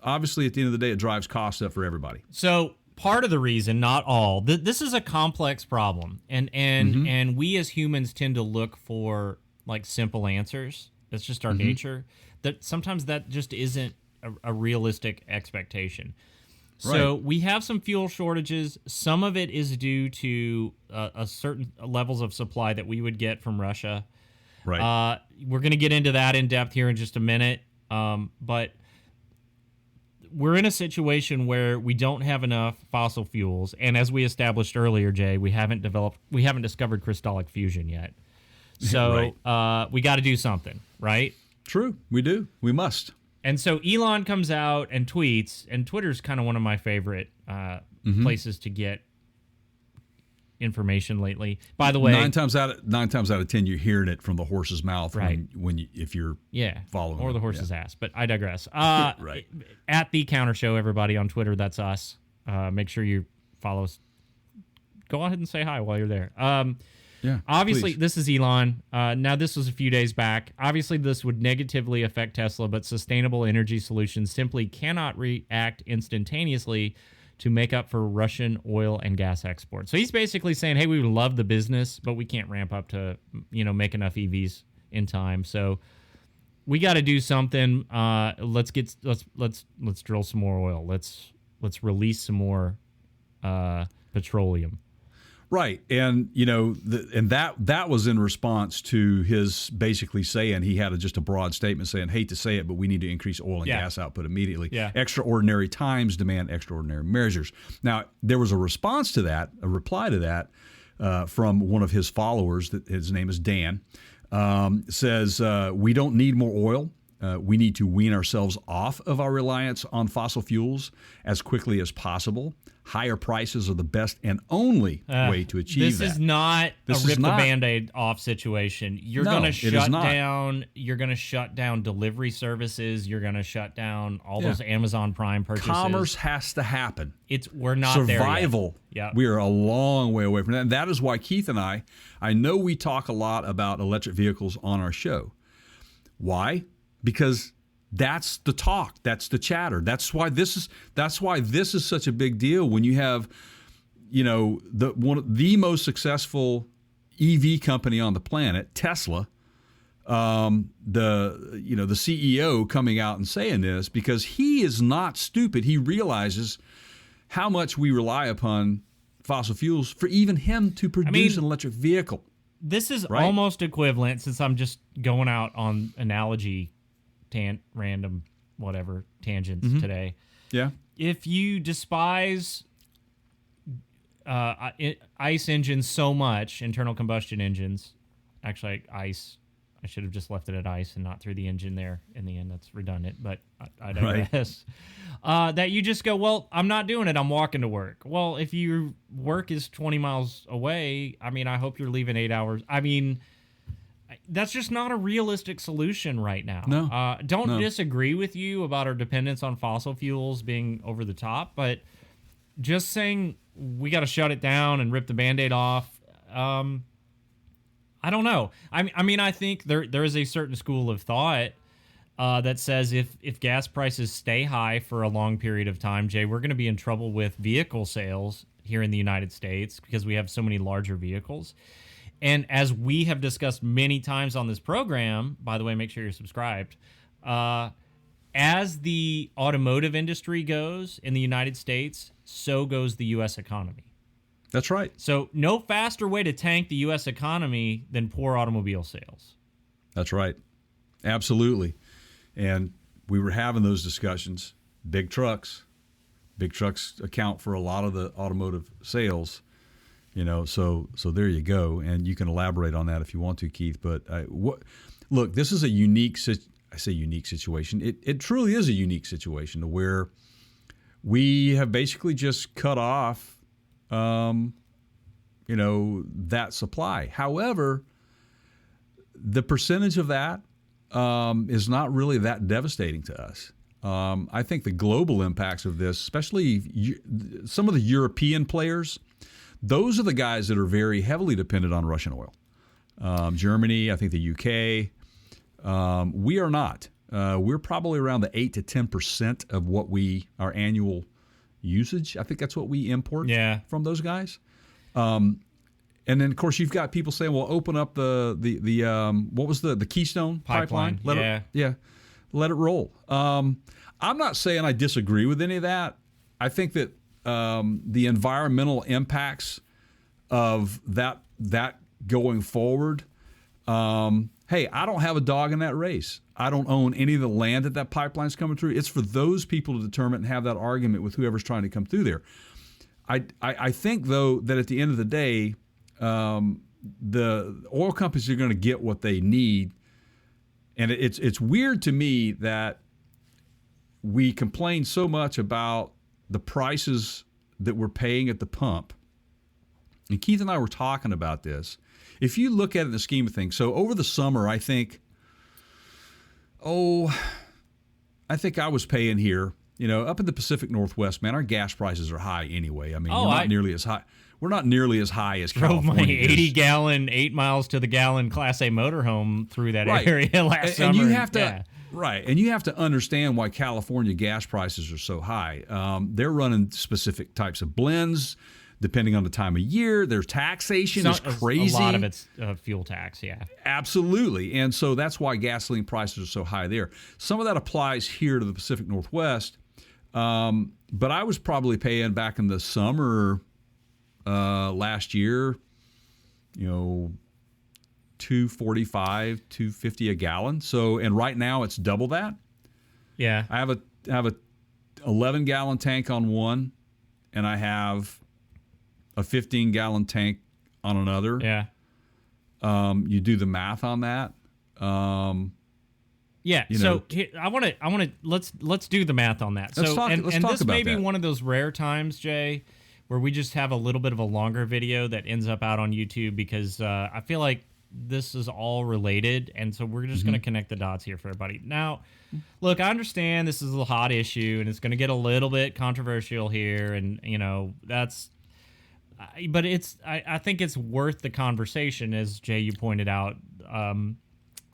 Obviously, at the end of the day, it drives costs up for everybody. So part of the reason, not all, this is a complex problem, and we as humans tend to look for like simple answers. That's just our nature. That sometimes that just isn't a realistic expectation. So we have some fuel shortages. Some of it is due to a certain levels of supply that we would get from Russia. Right. We're going to get into that in depth here in just a minute. But we're in a situation where we don't have enough fossil fuels, and as we established earlier, Jay, we haven't discovered crystallic fusion yet. So we got to do something, right? True, we do. We must. And so Elon comes out and tweets, and Twitter's kind of one of my favorite places to get information lately. By the way, 9 times out of 10, you're hearing it from the horse's mouth, right? If you're following, or the horse's ass. But I digress. Right. At the Counter Show, everybody on Twitter, that's us. Make sure you follow us. Go ahead and say hi while you're there. Obviously, please. This is Elon. Now, this was a few days back. Obviously, this would negatively affect Tesla, but sustainable energy solutions simply cannot react instantaneously to make up for Russian oil and gas exports. So he's basically saying, hey, we would love the business, but we can't ramp up to, make enough EVs in time. So we got to do something. Let's drill some more oil. Let's release some more petroleum. Right, and that was in response to his basically saying he had just a broad statement saying, hate to say it, but we need to increase oil and gas output immediately. Yeah. Extraordinary times demand extraordinary measures. Now, there was a response to that, a reply to that from one of his followers. That his name is Dan. Says we don't need more oil. we need to wean ourselves off of our reliance on fossil fuels as quickly as possible. Higher prices are the best and only way to achieve that. This is not a rip the Band-Aid off situation. You're going to shut down. You're going to shut down delivery services. You're going to shut down all those Amazon Prime purchases. Commerce has to happen. We're not there yet. Survival. Yep. We are a long way away from that. And that is why Keith and I know we talk a lot about electric vehicles on our show. Why? Because that's the talk. That's the chatter. That's why this is such a big deal when you have, the most successful EV company on the planet, Tesla, the CEO coming out and saying this, because he is not stupid. He realizes how much we rely upon fossil fuels for even him to produce an electric vehicle. This is almost equivalent, since I'm just going out on analogy random whatever tangents today. Yeah. If you despise ICE engines so much, internal combustion engines, actually ICE, I should have just left it at ICE and not threw the engine there in the end. That's redundant, but I digress. That you just go, well, I'm not doing it. I'm walking to work. Well, if your work is 20 miles away, I hope you're leaving 8 hours. That's just not a realistic solution right now. No. Don't disagree with you about our dependence on fossil fuels being over the top, but just saying we got to shut it down and rip the Band-Aid off, I don't know. I think there is a certain school of thought that says if gas prices stay high for a long period of time, Jay, we're going to be in trouble with vehicle sales here in the United States because we have so many larger vehicles. And as we have discussed many times on this program, by the way, make sure you're subscribed, as the automotive industry goes in the United States, so goes the U.S. economy. That's right. So no faster way to tank the U.S. economy than poor automobile sales. That's right. Absolutely. And we were having those discussions. Big trucks account for a lot of the automotive sales. So there you go, and you can elaborate on that if you want to, Keith. But look, this is a unique situation. It truly is a unique situation to where we have basically just cut off, that supply. However, the percentage of that is not really that devastating to us. I think the global impacts of this, especially some of the European players. Those are the guys that are very heavily dependent on Russian oil. Germany, I think the UK. We are not. We're probably around the 8 to 10% of what our annual usage. I think that's what we import from those guys. And then, of course, you've got people saying, well, open up the what was the Keystone pipeline? Let it roll. I'm not saying I disagree with any of that. I think that the environmental impacts of that going forward. Hey, I don't have a dog in that race. I don't own any of the land that pipeline's coming through. It's for those people to determine and have that argument with whoever's trying to come through there. I think, though, that at the end of the day, the oil companies are going to get what they need. And it's weird to me that we complain so much about the prices that we're paying at the pump. And Keith and I were talking about this. If you look at it in the scheme of things, so over the summer, I think I was paying here, up in the Pacific Northwest, man, our gas prices are high anyway. Not nearly as high. We're not nearly as high as California. Drove my 80-gallon, 8 miles to the gallon Class A motorhome through that area last summer. And you have to, and you have to understand why California gas prices are so high. They're running specific types of blends. Depending on the time of year, their taxation is crazy. A lot of it's fuel tax, yeah. Absolutely. And so that's why gasoline prices are so high there. Some of that applies here to the Pacific Northwest. But I was probably paying back in the summer last year, $2.45, $2.50 a gallon. So, and right now it's double that. Yeah. I have a 11-gallon tank on one, and I have a 15-gallon tank on another. Yeah. You do the math on that. Yeah. So I want to let's do the math on that. Let's talk this about may be that. one of those rare times, Jay, where we just have a little bit of a longer video that ends up out on YouTube because I feel like this is all related, and so we're just going to connect the dots here for everybody. Now, look, I understand this is a hot issue, and it's going to get a little bit controversial here, and that's. But I think it's worth the conversation, as Jay, you pointed out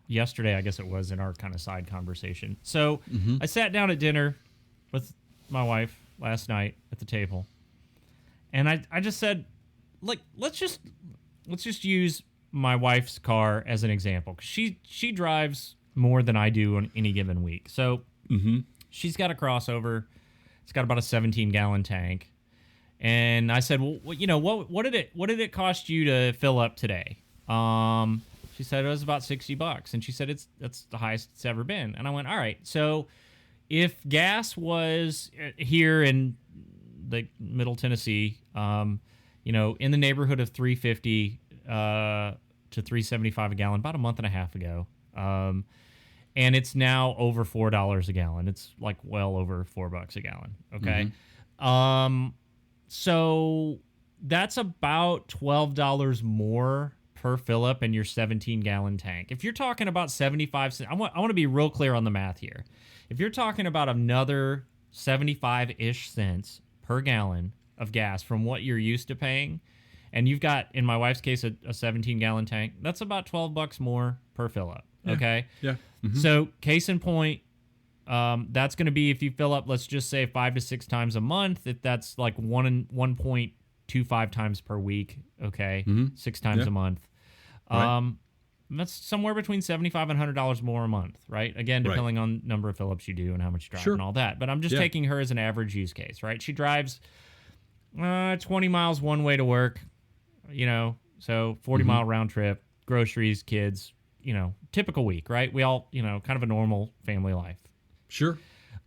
yesterday, I guess it was, in our kind of side conversation. So I sat down at dinner with my wife last night at the table, and I just said, like, let's just use my wife's car as an example. She drives more than I do on any given week. So she's got a crossover. It's got about a 17-gallon tank. And I said, well, what did it cost you to fill up today? She said it was about $60, and she said that's the highest it's ever been. And I went, all right. So if gas was here in the Middle Tennessee, in the neighborhood of $3.50 to $3.75 a gallon about a month and a half ago, and it's now over $4 a gallon. It's like well over $4 a gallon. Okay. So that's about $12 more per fill up in your 17-gallon tank. If you're talking about 75 cents, I want to be real clear on the math here. If you're talking about another 75-ish cents per gallon of gas from what you're used to paying, and you've got, in my wife's case, a 17-gallon tank, that's about $12 more per fill up. Okay? Yeah. So case in point, that's going to be, if you fill up, let's just say 5 to 6 times a month, if that's like 1.25 times per week, okay, 6 times a month. That's somewhere between $75 and $100 more a month, right? Again, depending on number of fill-ups you do and how much you drive and all that. But I'm just taking her as an average use case, right? She drives 20 miles one way to work, so 40-mile round trip, groceries, kids, typical week, right? We all, kind of a normal family life. Sure.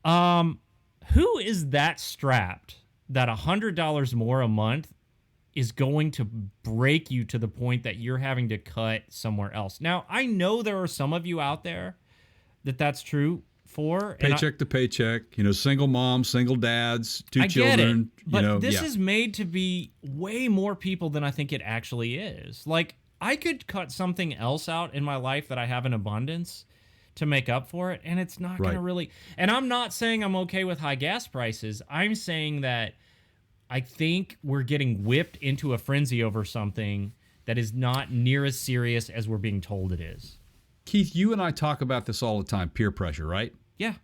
Who is that strapped that $100 more a month is going to break you to the point that you're having to cut somewhere else? Now, I know there are some of you out there that's true for. Paycheck to paycheck, single moms, single dads, two children. But this is made to be way more people than I think it actually is. Like, I could cut something else out in my life that I have in abundance to make up for it, and it's not going to really. And I'm not saying I'm okay with high gas prices. I'm saying that I think we're getting whipped into a frenzy over something that is not near as serious as we're being told it is. Keith, you and I talk about this all the time, peer pressure, right? Yeah.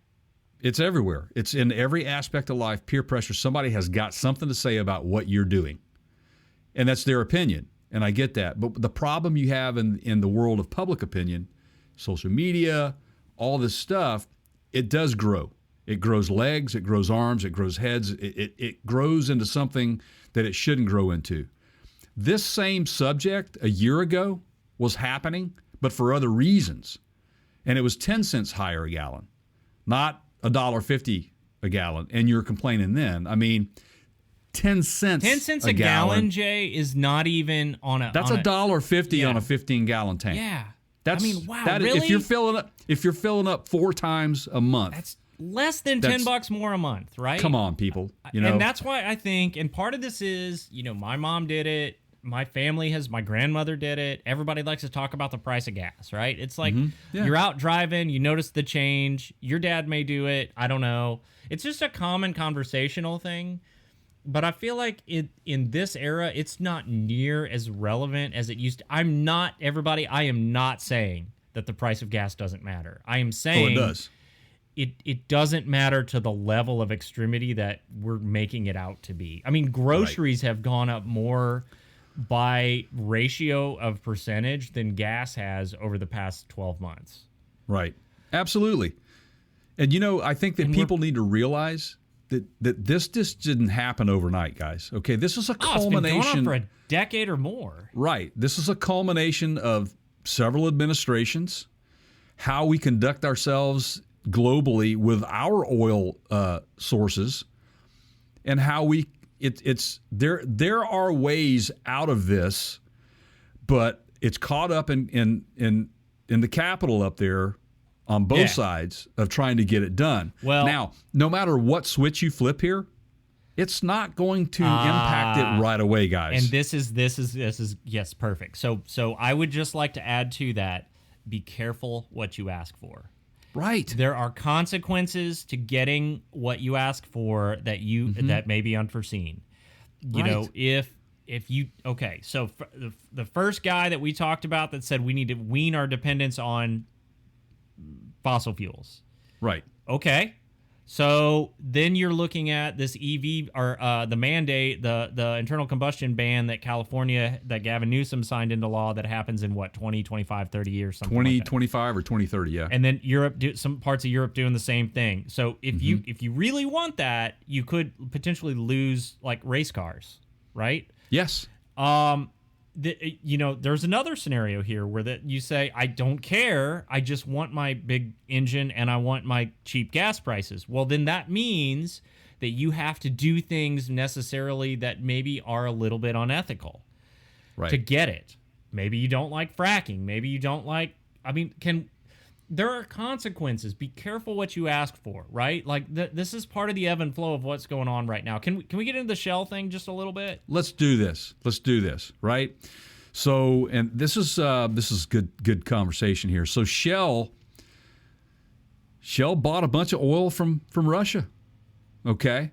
It's everywhere. It's in every aspect of life, peer pressure. Somebody has got something to say about what you're doing, and that's their opinion, and I get that. But the problem you have in the world of public opinion, social media, all this stuff, it does grow. It grows legs, it grows arms, it grows heads. It grows into something that it shouldn't grow into. This same subject a year ago was happening, but for other reasons. And it was 10 cents higher a gallon, not $1.50 a gallon. And you're complaining then. I mean, 10 cents 10 cents a gallon, Jay, is not even on a... That's $1.50 on a 15-gallon tank. Yeah. Wow, really? If you're filling up 4 times a month, that's less than $10 more a month, right? Come on, people. And that's why I think, and part of this is, my mom did it, my grandmother did it. Everybody likes to talk about the price of gas, right? It's like you're out driving, you notice the change. Your dad may do it. I don't know. It's just a common conversational thing. But I feel like in this era, it's not near as relevant as it used to. I am not saying that the price of gas doesn't matter. I am saying it does. It doesn't matter to the level of extremity that we're making it out to be. I mean, groceries have gone up more by ratio of percentage than gas has over the past 12 months. Right. Absolutely. And, I think that people need to realize that this just didn't happen overnight, guys. Okay, this is a culmination. It's been going on for a decade or more. Right. This is a culmination of several administrations, how we conduct ourselves globally with our oil sources, and how there are ways out of this, but it's caught up in the Capitol up there on both sides of trying to get it done. Well, now, no matter what switch you flip here, it's not going to impact it right away, guys. And this is yes, perfect. So I would just like to add to that: be careful what you ask for. Right. There are consequences to getting what you ask for that may be unforeseen. You know, if you so the first guy that we talked about that said we need to wean our dependence on fossil fuels. Right. Okay. So then you're looking at this EV or the mandate, the internal combustion ban that Gavin Newsom signed into law that happens in 20, 25, 30 years, something 2025 or 2030, yeah. And then some parts of Europe doing the same thing. So if you really want that, you could potentially lose like race cars, right? Yes. There's another scenario here where that you say, I don't care. I just want my big engine and I want my cheap gas prices. Well, then that means that you have to do things necessarily that maybe are a little bit unethical to get it. Maybe you don't like fracking. Maybe you don't like, there are consequences. Be careful what you ask for, right? Like this is part of the ebb and flow of what's going on right now. Can we get into the Shell thing just a little bit? Let's do this, right? So, and this is good conversation here. So Shell bought a bunch of oil from Russia. Okay.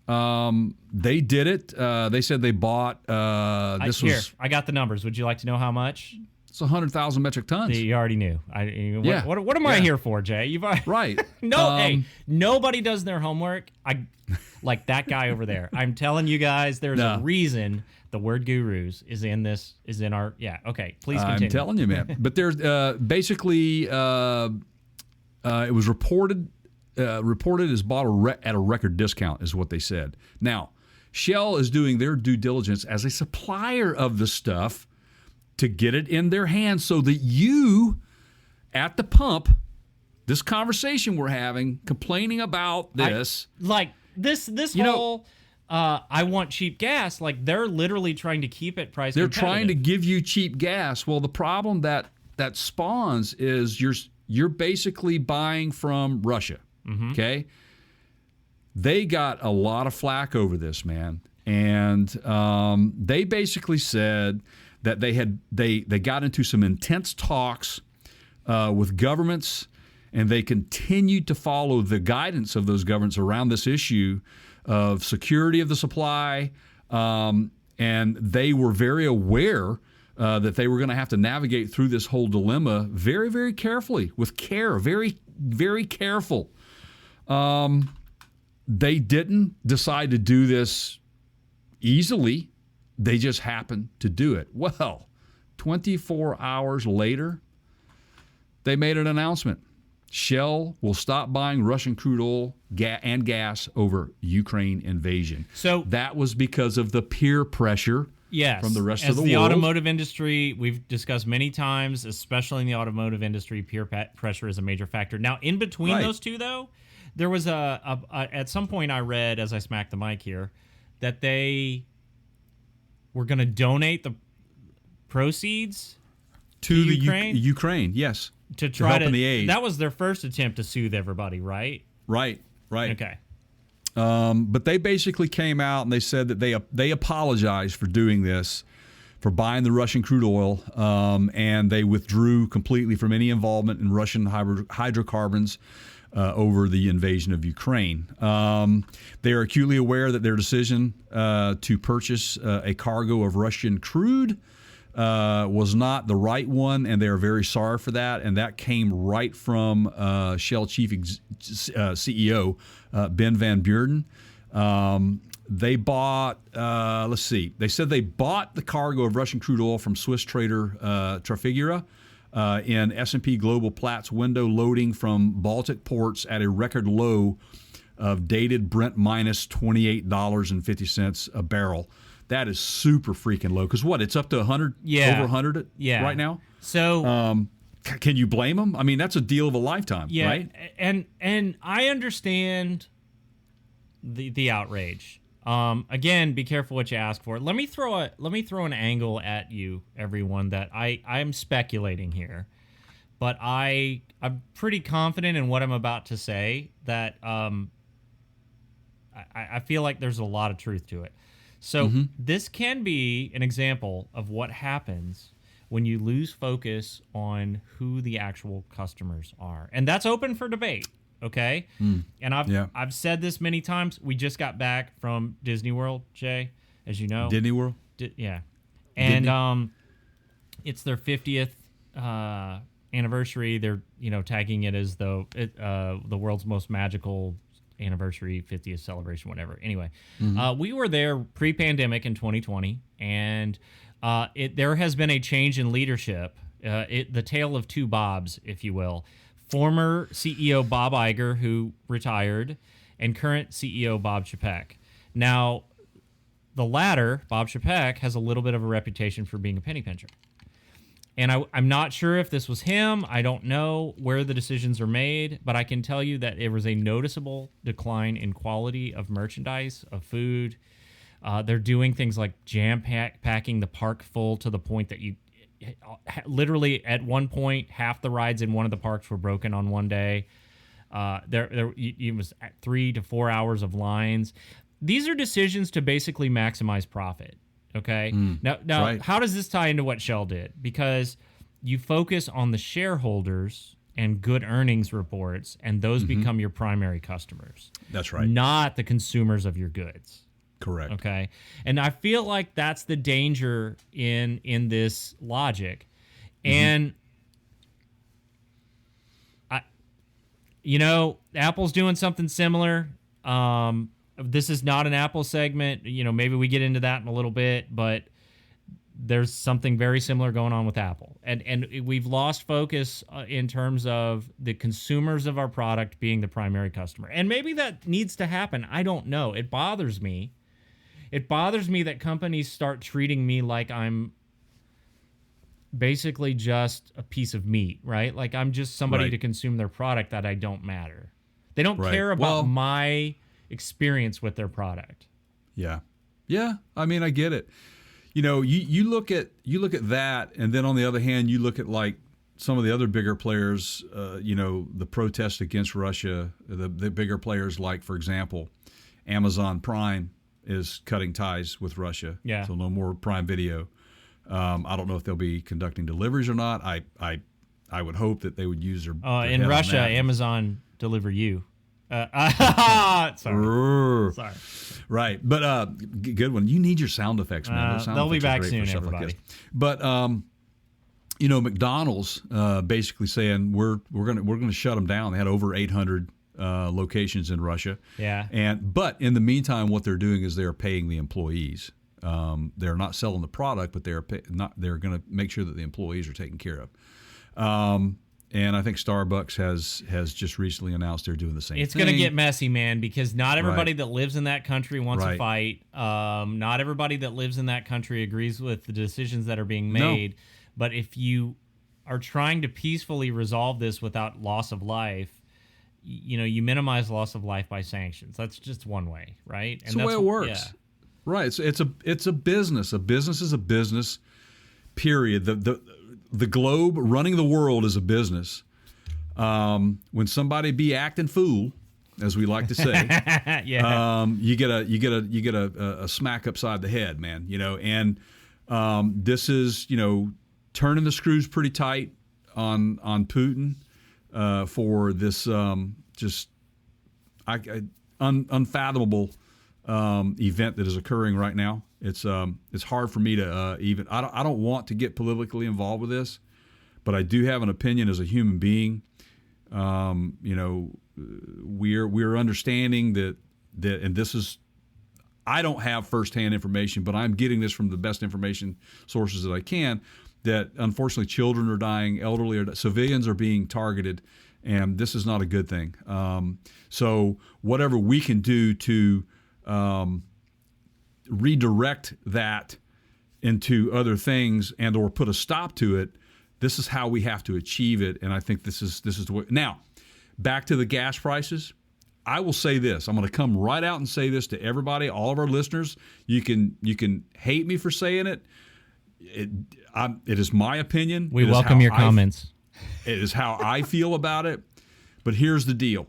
They did it. They said they bought I got the numbers. Would you like to know how much? It's 100,000 metric tons. You already knew. What am I here for, Jay? Right. Hey, nobody does their homework. Like that guy over there. I'm telling you guys, there's a reason the word gurus is in our. Yeah. Okay. Please continue. I'm telling you, man. But there's basically it was reported as bought at a record discount is what they said. Now, Shell is doing their due diligence as a supplier of the stuff to get it in their hands so that you, at the pump, this conversation we're having, complaining about this. This whole, I want cheap gas, like they're literally trying to keep it price competitive. They're trying to give you cheap gas. Well, the problem that spawns is you're basically buying from Russia, okay? They got a lot of flack over this, man. And they basically said that they got into some intense talks with governments, and they continued to follow the guidance of those governments around this issue of security of the supply, and they were very aware that they were going to have to navigate through this whole dilemma very, very carefully, with care, very, very careful. They didn't decide to do this easily. They just happened to do it. Well, 24 hours later, they made an announcement. Shell will stop buying Russian crude oil and gas over Ukraine invasion. So that was because of the peer pressure from the rest of the world. As the automotive industry, we've discussed many times, especially in the automotive industry, peer pressure is a major factor. Now, in between those two, though, there was at some point I read, as I smacked the mic here, that they were going to donate the proceeds to Ukraine. Ukraine, yes. To try help in the aid. That was their first attempt to soothe everybody, right? Right. Okay. But they basically came out and they said that they apologized for doing this, for buying the Russian crude oil, and they withdrew completely from any involvement in Russian hydrocarbons over the invasion of Ukraine. They are acutely aware that their decision to purchase a cargo of Russian crude was not the right one, and they are very sorry for that. And that came right from Shell Chief CEO Ben Van Beurden. They bought, they said they bought the cargo of Russian crude oil from Swiss trader Trafigura in S&P Global Platts window loading from Baltic ports at a record low of dated Brent minus $28.50 a barrel. That is super freaking low. Because it's up to 100, over 100 right now? So can you blame them? I mean, that's a deal of a lifetime, right? And I understand the outrage. Again, be careful what you ask for. Let me throw an angle at you, everyone, that I'm speculating here. but I'm pretty confident in what I'm about to say, that I feel like there's a lot of truth to it. So this can be an example of what happens when you lose focus on who the actual customers are. And that's open for debate, okay? And I've said this many times. We just got back from Disney World, Jay, as you know. Disney World? Yeah. And it's their 50th anniversary. They're, tagging it as the world's most magical anniversary, 50th celebration, whatever. Anyway, we were there pre-pandemic in 2020, and there has been a change in leadership, the tale of two Bobs, if you will. Former CEO Bob Iger, who retired, and current CEO Bob Chapek. Now, the latter, Bob Chapek, has a little bit of a reputation for being a penny pincher. And I'm not sure if this was him. I don't know where the decisions are made, but I can tell you that there was a noticeable decline in quality of merchandise, of food. They're doing things like packing the park full to the point that you literally, at one point, half the rides in one of the parks were broken on one day. It was 3 to 4 hours of lines. These are decisions to basically maximize profit. Okay. Now, right. How does this tie into what Shell did? Because you focus on the shareholders and good earnings reports, and those become your primary customers. That's right. Not the consumers of your goods. Correct. Okay. And I feel like that's the danger in this logic. And Apple's doing something similar. This is not an Apple segment. Maybe we get into that in a little bit, but there's something very similar going on with Apple. And we've lost focus in terms of the consumers of our product being the primary customer. And maybe that needs to happen. I don't know. It bothers me. It bothers me that companies start treating me like I'm basically just a piece of meat, right? Like I'm just somebody to consume their product, that I don't matter. They don't care about my experience with their product. Yeah. I mean, I get it. You look at that, and then on the other hand, you look at like some of the other bigger players. The protest against Russia. The bigger players, like for example, Amazon Prime is cutting ties with Russia. Yeah. So no more Prime Video. I don't know if they'll be conducting deliveries or not. I would hope that they would use their in Russia, Amazon Deliver You. Sorry. Right, but good one. You need your sound effects, man. Those sound they'll be effects are back great soon, for stuff everybody. like this. But McDonald's basically saying we're gonna shut them down. They had over 800 locations in Russia. Yeah. But in the meantime, what they're doing is they're paying the employees. They're not selling the product, but they're going to make sure that the employees are taken care of. And I think Starbucks has just recently announced they're doing the same thing. It's going to get messy, man, because not everybody that lives in that country wants to fight. Not everybody that lives in that country agrees with the decisions that are being made. No. But if you are trying to peacefully resolve this without loss of life, you minimize loss of life by sanctions. That's just one way, right? And that's the way it works. Yeah. Right. It's a business. A business is a business, period. The globe, running the world, is a business. When somebody be acting fool, as we like to say, you get a smack upside the head, man. And this is turning the screws pretty tight on Putin for this unfathomable event that is occurring right now. It's hard for me to even. I don't want to get politically involved with this, but I do have an opinion as a human being. We're understanding that, and this is. I don't have firsthand information, but I'm getting this from the best information sources that I can. That unfortunately, children are dying, civilians are being targeted, and this is not a good thing. So whatever we can do to redirect that into other things and or put a stop to it, this is how we have to achieve it. And I think this is the way. Now, back to the gas prices. I will say this. I'm going to come right out and say this to everybody, all of our listeners. You can hate me for saying it. It is my opinion. We welcome your comments. It is how I feel about it. But here's the deal.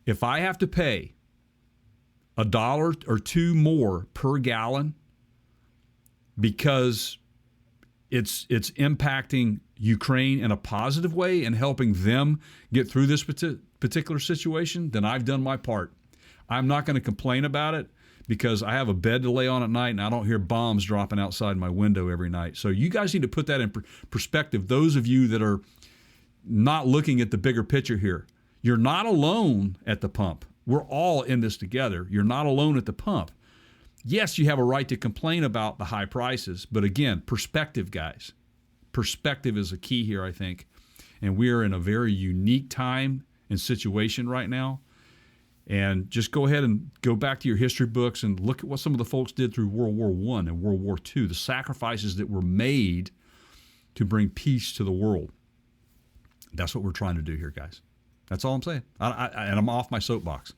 If I have to pay $1 or $2 more per gallon because it's impacting Ukraine in a positive way and helping them get through this particular situation, then I've done my part. I'm not going to complain about it because I have a bed to lay on at night and I don't hear bombs dropping outside my window every night. So you guys need to put that in perspective. Those of you that are not looking at the bigger picture here, you're not alone at the pump. We're all in this together. You're not alone at the pump. Yes, you have a right to complain about the high prices, but again, perspective, guys. Perspective is a key here, I think. And we are in a very unique time and situation right now. And just go ahead and go back to your history books and look at what some of the folks did through World War I and World War II, the sacrifices that were made to bring peace to the world. That's what we're trying to do here, guys. That's all I'm saying. And I'm off my soapbox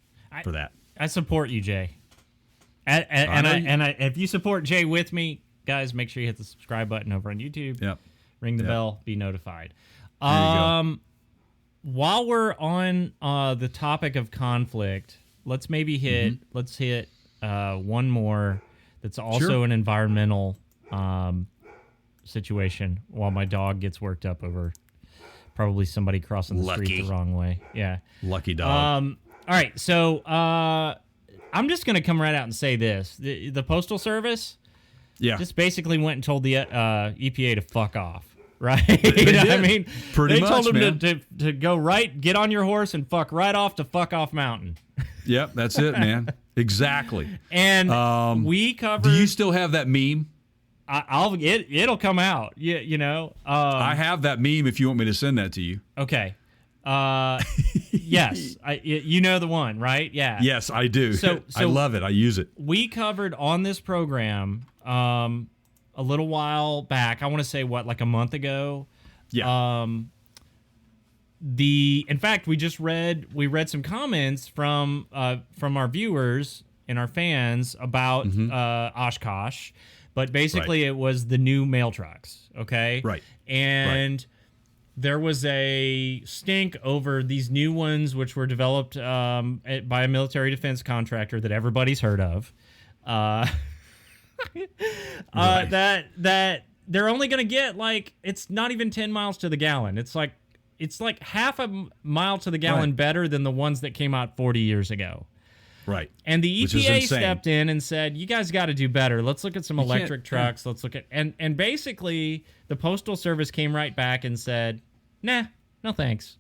for that. I support you, Jay. And if you support Jay with me, guys, make sure you hit the subscribe button over on YouTube. Yep. Ring the bell, be notified. There you go. While we're on the topic of conflict, let's maybe hit one more that's also an environmental situation while my dog gets worked up over probably somebody crossing the street the wrong way. Yeah. Lucky dog. All right, so I'm just going to come right out and say this. The Postal Service just basically went and told the EPA to fuck off. Right? I mean, pretty much, told them to go right, get on your horse and fuck right off to fuck off mountain. Yep, that's it, man. Exactly. And we covered. Do you still have that meme? It'll come out. You know. I have that meme. If you want me to send that to you. Okay. Yes, you know the one, right? Yeah. Yes, I do. So I love it. I use it. We covered on this program. A little while back, I want to say like a month ago. Yeah. In fact, we read some comments from our viewers and our fans about Oshkosh, but basically it was the new mail trucks. Okay. Right. And there was a stink over these new ones, which were developed by a military defense contractor that everybody's heard of. That they're only going to get it's not even 10 miles to the gallon. It's like half a mile to the gallon better than the ones that came out 40 years ago. Right. And the EPA stepped in and said, you guys got to do better. Let's look at some electric trucks. Let's look at and basically the Postal Service came right back and said, nah, no thanks.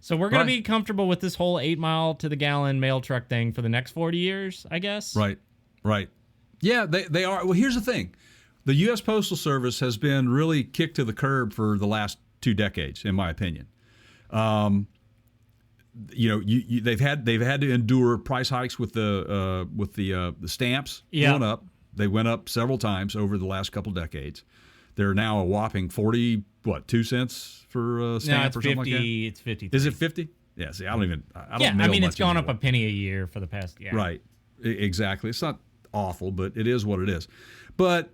So we're going to be comfortable with this whole 8 mile to the gallon mail truck thing for the next 40 years, I guess. Right. Yeah, they are. Well, here's the thing. The U.S. Postal Service has been really kicked to the curb for the last 2 decades, in my opinion. They've had to endure price hikes with the stamps going up. They went up several times over the last couple decades. They're now a whopping 2 cents for a stamp or something like that? It's 50. Is it 50? Yeah, see, I don't mail it's gone anymore. up a penny a year for the past, Right, exactly. It's not awful, but it is what it is. But,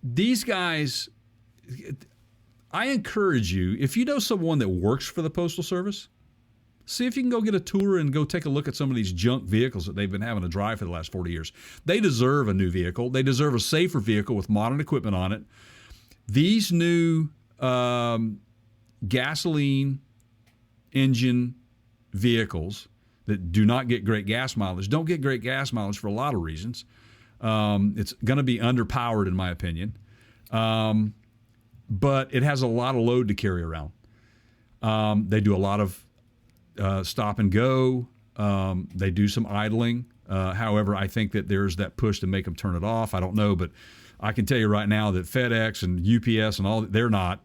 these guys, I encourage you, if you know someone that works for the Postal Service, see if you can go get a tour and go take a look at some of these junk vehicles that they've been having to drive for the last 40 years. They deserve a new vehicle. They deserve a safer vehicle with modern equipment on it. These new gasoline engine vehicles that do not get great gas mileage don't get great gas mileage for a lot of reasons. It's going to be underpowered, in my opinion. But it has a lot of load to carry around. They do a lot of stop and go. They do some idling. However, I think that there's that push to make them turn it off. I don't know, but I can tell you right now that FedEx and UPS and all, they're not.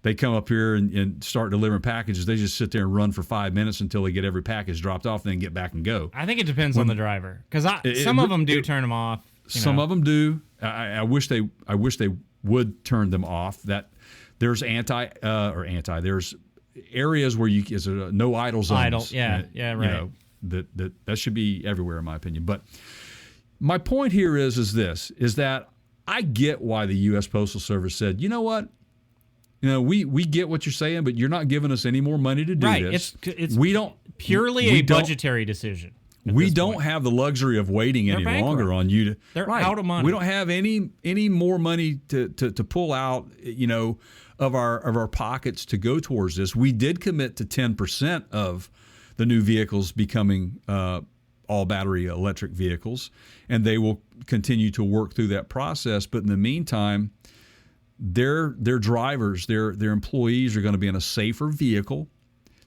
They come up here and start delivering packages. They just sit there and run for 5 minutes until they get every package dropped off, and then get back and go. I think it depends on the driver, because some of them do turn them off. Some of them do. I wish they would turn them off. That there's there's areas where it's a no idle zones. Right. That should be everywhere, in my opinion. But my point here is that I get why the U.S. Postal Service said, you know what? we get what you're saying, but you're not giving us any more money to do this. It's purely a budgetary decision. We don't have the luxury of waiting any longer on you. They're out of money. We don't have any more money to pull out, of our pockets to go towards this. We did commit to 10% of the new vehicles becoming all battery electric vehicles, and they will continue to work through that process. But in the meantime, their drivers, their employees are going to be in a safer vehicle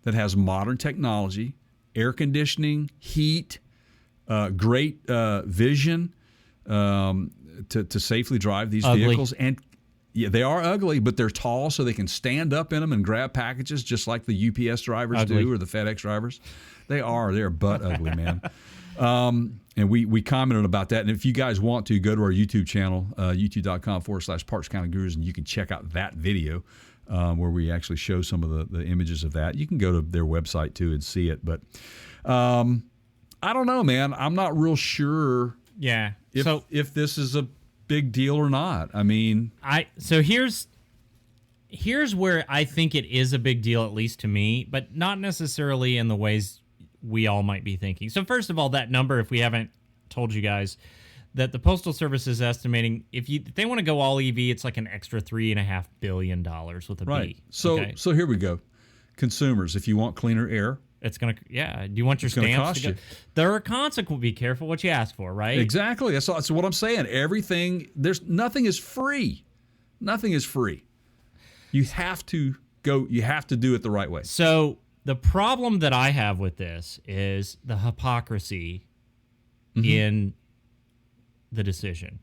that has modern technology, air conditioning, heat, great vision to safely drive these vehicles. And yeah, they are ugly, but they're tall, so they can stand up in them and grab packages just like the UPS drivers do or the FedEx drivers. They're butt ugly, man. And we commented about that. And if you guys want to, go to our YouTube channel, youtube.com/Parts County Gurus, and you can check out that video where we actually show some of the images of that. You can go to their website too and see it. But I don't know, man. I'm not real sure if this is a big deal or not. I mean, so here's where I think it is a big deal, at least to me, but not necessarily in the ways we all might be thinking. So first of all, that number, if we haven't told you guys, that the Postal Service is estimating, if they want to go all EV, it's like an extra $3.5 billion with a right. B. So here we go. Consumers, if you want cleaner air, it's going to, do you want your stamps to go? There are consequences. Be careful what you ask for, right? Exactly. That's what I'm saying. Nothing is free. Nothing is free. You have to do it the right way. So the problem that I have with this is the hypocrisy in the decision.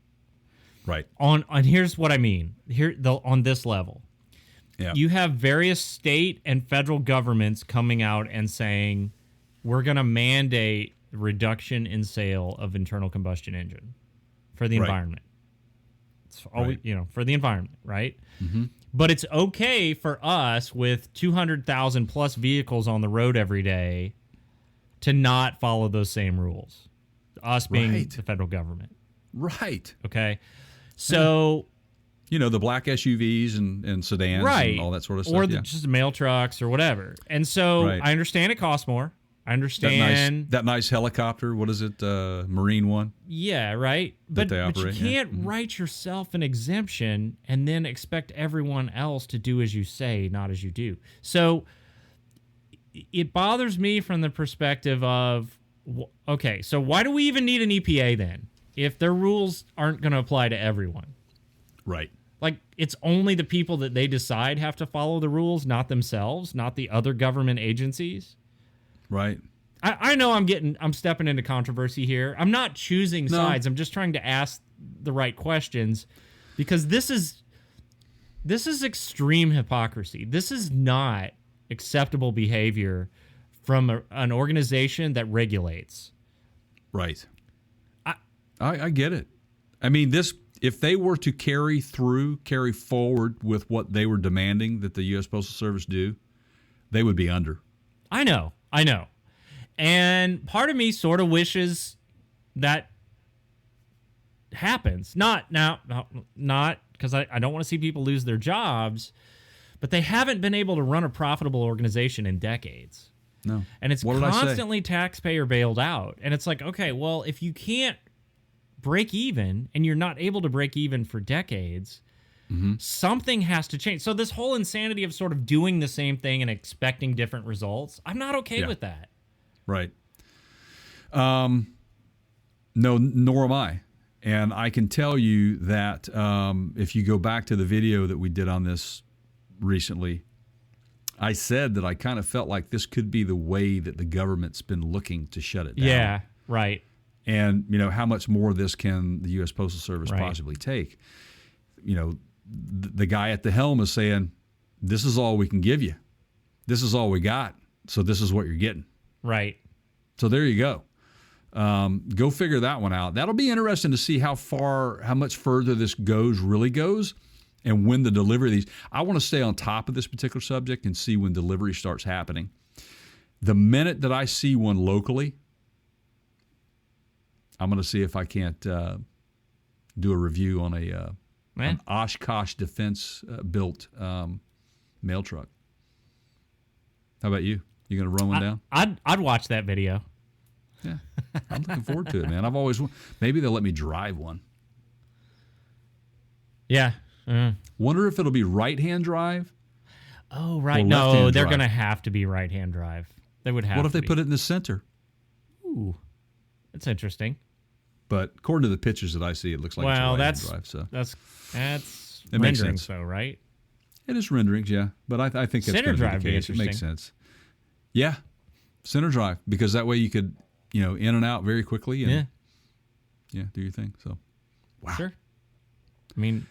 Right. And here's what I mean. On this level. Yeah. You have various state and federal governments coming out and saying, we're going to mandate reduction in sale of internal combustion engine for the environment. It's always, for the environment, right? Mm-hmm. But it's okay for us with 200,000 plus vehicles on the road every day to not follow those same rules. Us being the federal government. Right. Okay. So... the black SUVs and sedans and all that sort of stuff. Or just mail trucks or whatever. And so I understand it costs more. I understand. That nice helicopter, what is it, Marine one? Yeah, right. But you can't write yourself an exemption and then expect everyone else to do as you say, not as you do. So it bothers me from the perspective of, okay, so why do we even need an EPA then if their rules aren't going to apply to everyone? Right. Like, it's only the people that they decide have to follow the rules, not themselves, not the other government agencies. Right. I know I'm stepping into controversy here. I'm not choosing sides. I'm just trying to ask the right questions because this is extreme hypocrisy. This is not acceptable behavior from an organization that regulates. Right. I get it. I mean, if they were to carry forward with what they were demanding that the U.S. Postal Service do, they would be under. I know. And part of me sort of wishes that happens. Not because I don't want to see people lose their jobs, but they haven't been able to run a profitable organization in decades. No. And it's constantly taxpayer bailed out. And it's like, okay, well, if you can't break even and you're not able to break even for decades, something has to change. So this whole insanity of sort of doing the same thing and expecting different results, I'm not okay with that. Right. No, nor am I. And I can tell you that if you go back to the video that we did on this recently, I said that I kind of felt like this could be the way that the government's been looking to shut it down. Yeah, right. And, how much more of this can the U.S. Postal Service possibly take? The guy at the helm is saying, this is all we can give you. This is all we got. So this is what you're getting. Right. So there you go. Go figure that one out. That'll be interesting to see how much further this really goes, and when the delivery of these. I want to stay on top of this particular subject and see when delivery starts happening. The minute that I see one locally, I'm going to see if I can't do a review on an Oshkosh Defense built Mail truck. How about you? You going to run one down? I'd watch that video. Yeah. I'm looking forward to it, man. I've always, maybe they'll let me drive one. Yeah. Wonder if it'll be right-hand drive. Oh, right. No, they're going to have to be right-hand drive. They would have to. What if they put it in the center? Ooh, that's interesting. But according to the pictures that I see, it looks like it's a right-hand drive. So that's it renderings, makes sense. though, right? It is renderings, yeah. But I think that's center drive be the case. It makes sense. Yeah, center drive, because that way you could, in and out very quickly. And, yeah, do your thing. So, wow. Sure. I mean,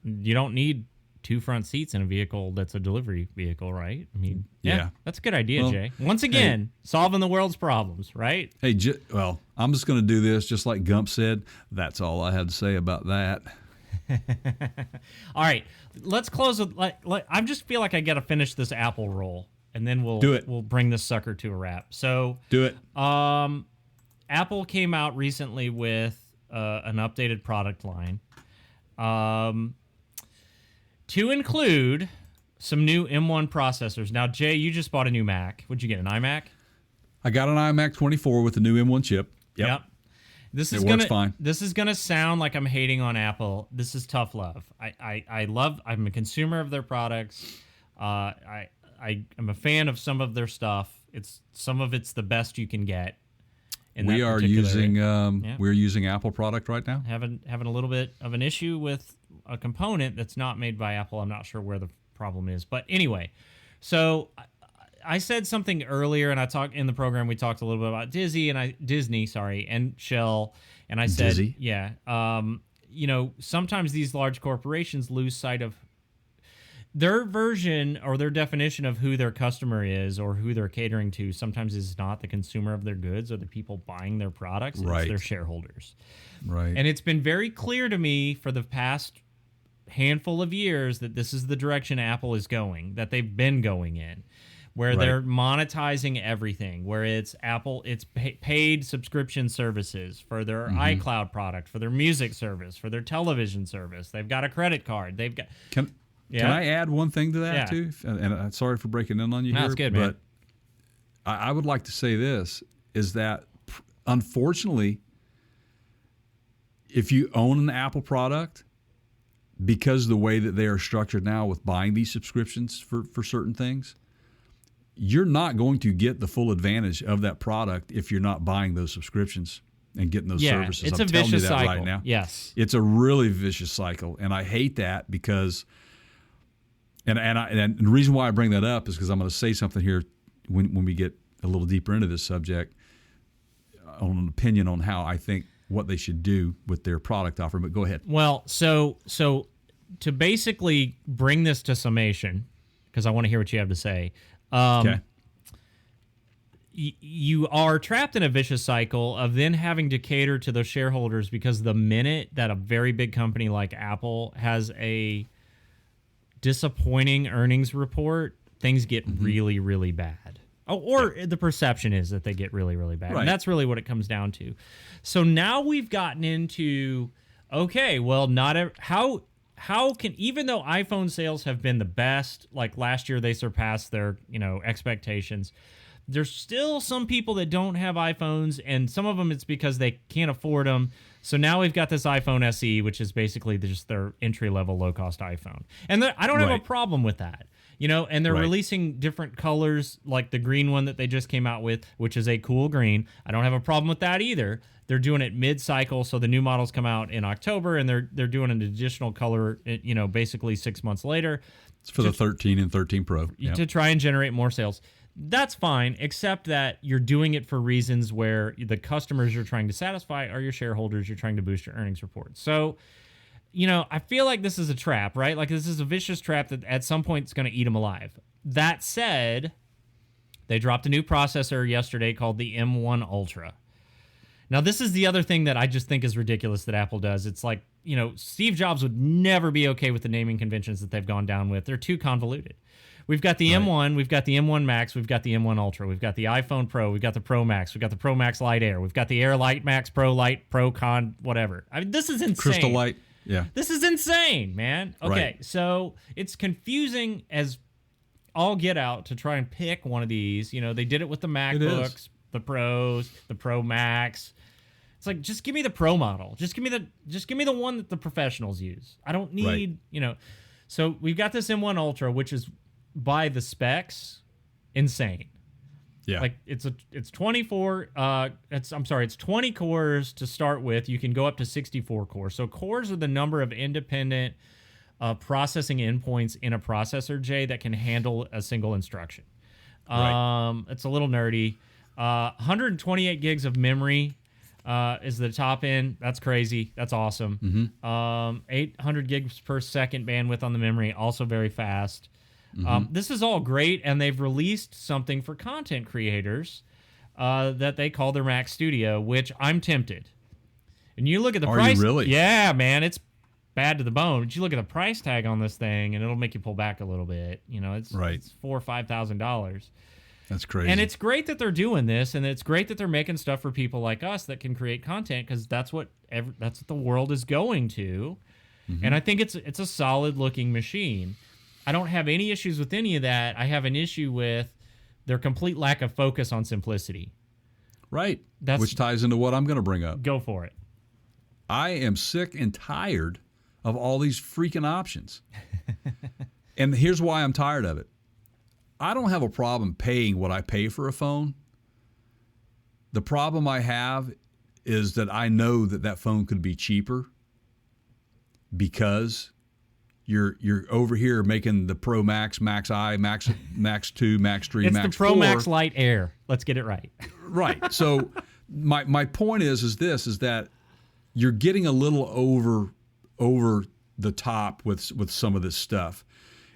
you don't need 2 front seats in a vehicle that's a delivery vehicle, right? I mean, yeah. That's a good idea, Jay. Once again, solving the world's problems, right? Hey, I'm just going to do this just like Gump said. That's all I had to say about that. All right, let's close with I just feel like I got to finish this Apple roll, and then we'll do it. We'll bring this sucker to a wrap. So do it. Apple came out recently with an updated product line, to include some new M1 processors. Now, Jay, you just bought a new Mac. What'd you get? An iMac? I got an iMac 24 with the new M1 chip. Yep. It works fine. This is gonna sound like I'm hating on Apple. This is tough love. I'm a consumer of their products. I'm a fan of some of their stuff. Some of it's the best you can get. We're using Apple product right now. Having a little bit of an issue with a component that's not made by Apple. I'm not sure where the problem is, but anyway. So I said something earlier, and I talked in the program. We talked a little bit about Disney, and Shell, and I said, Disney. Sometimes these large corporations lose sight of their version or their definition of who their customer is or who they're catering to. Sometimes is not the consumer of their goods or the people buying their products. Right. It's their shareholders. Right. And it's been very clear to me for the past handful of years that this is the direction Apple is going, that they've been going in, where they're monetizing everything, where it's paid subscription services for their iCloud product, for their music service, for their television service. They've got a credit card. They've got. Can I add one thing to that too? And sorry for breaking in on you here. That's good, man. But I would like to say this, is that unfortunately, if you own an Apple product, because the way that they are structured now with buying these subscriptions for certain things, you're not going to get the full advantage of that product if you're not buying those subscriptions and getting those services. It's I'm a telling vicious you that cycle. right now. Yes. It's a really vicious cycle, and I hate that because and the reason why I bring that up is because I'm going to say something here when we get a little deeper into this subject on an opinion on how I think what they should do with their product offering. But go ahead. Well, so to basically bring this to summation, because I want to hear what you have to say. Okay. You are trapped in a vicious cycle of then having to cater to those shareholders, because the minute that a very big company like Apple has a disappointing earnings report, things get really, really bad. Or the perception is that they get really, really bad. Right. And that's really what it comes down to. So now we've gotten into, okay, well, how can, even though iPhone sales have been the best, like last year they surpassed their, expectations, there's still some people that don't have iPhones, and some of them it's because they can't afford them. So now we've got this iPhone SE, which is basically just their entry-level low-cost iPhone. And I don't have a problem with that. And they're releasing different colors, like the green one that they just came out with, which is a cool green. I don't have a problem with that either. They're doing it mid-cycle, so the new models come out in October, and they're doing an additional color, basically 6 months later. It's for the 13 and 13 Pro. To try and generate more sales. That's fine, except that you're doing it for reasons where the customers you're trying to satisfy are your shareholders. You're trying to boost your earnings report. So, I feel like this is a trap, right? Like, this is a vicious trap that at some point it's going to eat them alive. That said, they dropped a new processor yesterday called the M1 Ultra. Now, this is the other thing that I just think is ridiculous that Apple does. It's like, Steve Jobs would never be okay with the naming conventions that they've gone down with. They're too convoluted. We've got the M1, we've got the M1 Max, we've got the M1 Ultra, we've got the iPhone Pro, we've got the Pro Max, we've got the Pro Max Lite Air, we've got the Air Lite Max, Pro Lite, Pro Con, whatever. I mean, this is insane. Crystal Light, yeah. This is insane, man. Okay, so it's confusing as all get out to try and pick one of these. You know, they did it with the MacBooks, the Pros, the Pro Max. It's like, just give me the Pro model. Just give me the one that the professionals use. I don't need, you know. So we've got this M1 Ultra, which is by the specs insane. Yeah. Like it's 24 it's 20 cores to start with. You can go up to 64 cores. So cores are the number of independent processing endpoints in a processor, Jay, that can handle a single instruction. Right. It's a little nerdy. 128 gigs of memory is the top end. That's crazy. That's awesome. 800 gigs per second bandwidth on the memory, also very fast. This is all great, and they've released something for content creators that they call their Mac Studio, which I'm tempted. And you look at the price. Are you really? Yeah, man, it's bad to the bone. But you look at the price tag on this thing, and it'll make you pull back a little bit. You know, it's $4,000 or $5,000. That's crazy. And it's great that they're doing this, and it's great that they're making stuff for people like us that can create content, because that's what the world is going to. And I think it's a solid looking machine. I don't have any issues with any of that. I have an issue with their complete lack of focus on simplicity. Right. Which ties into what I'm going to bring up. Go for it. I am sick and tired of all these freaking options. And here's why I'm tired of it. I don't have a problem paying what I pay for a phone. The problem I have is that I know that phone could be cheaper because you're over here making the Pro Max, Max I, Max 2, Max 3, it's Max 4. It's the Pro Max Lite Air. Let's get it right. Right. So my point is that you're getting a little over the top with some of this stuff.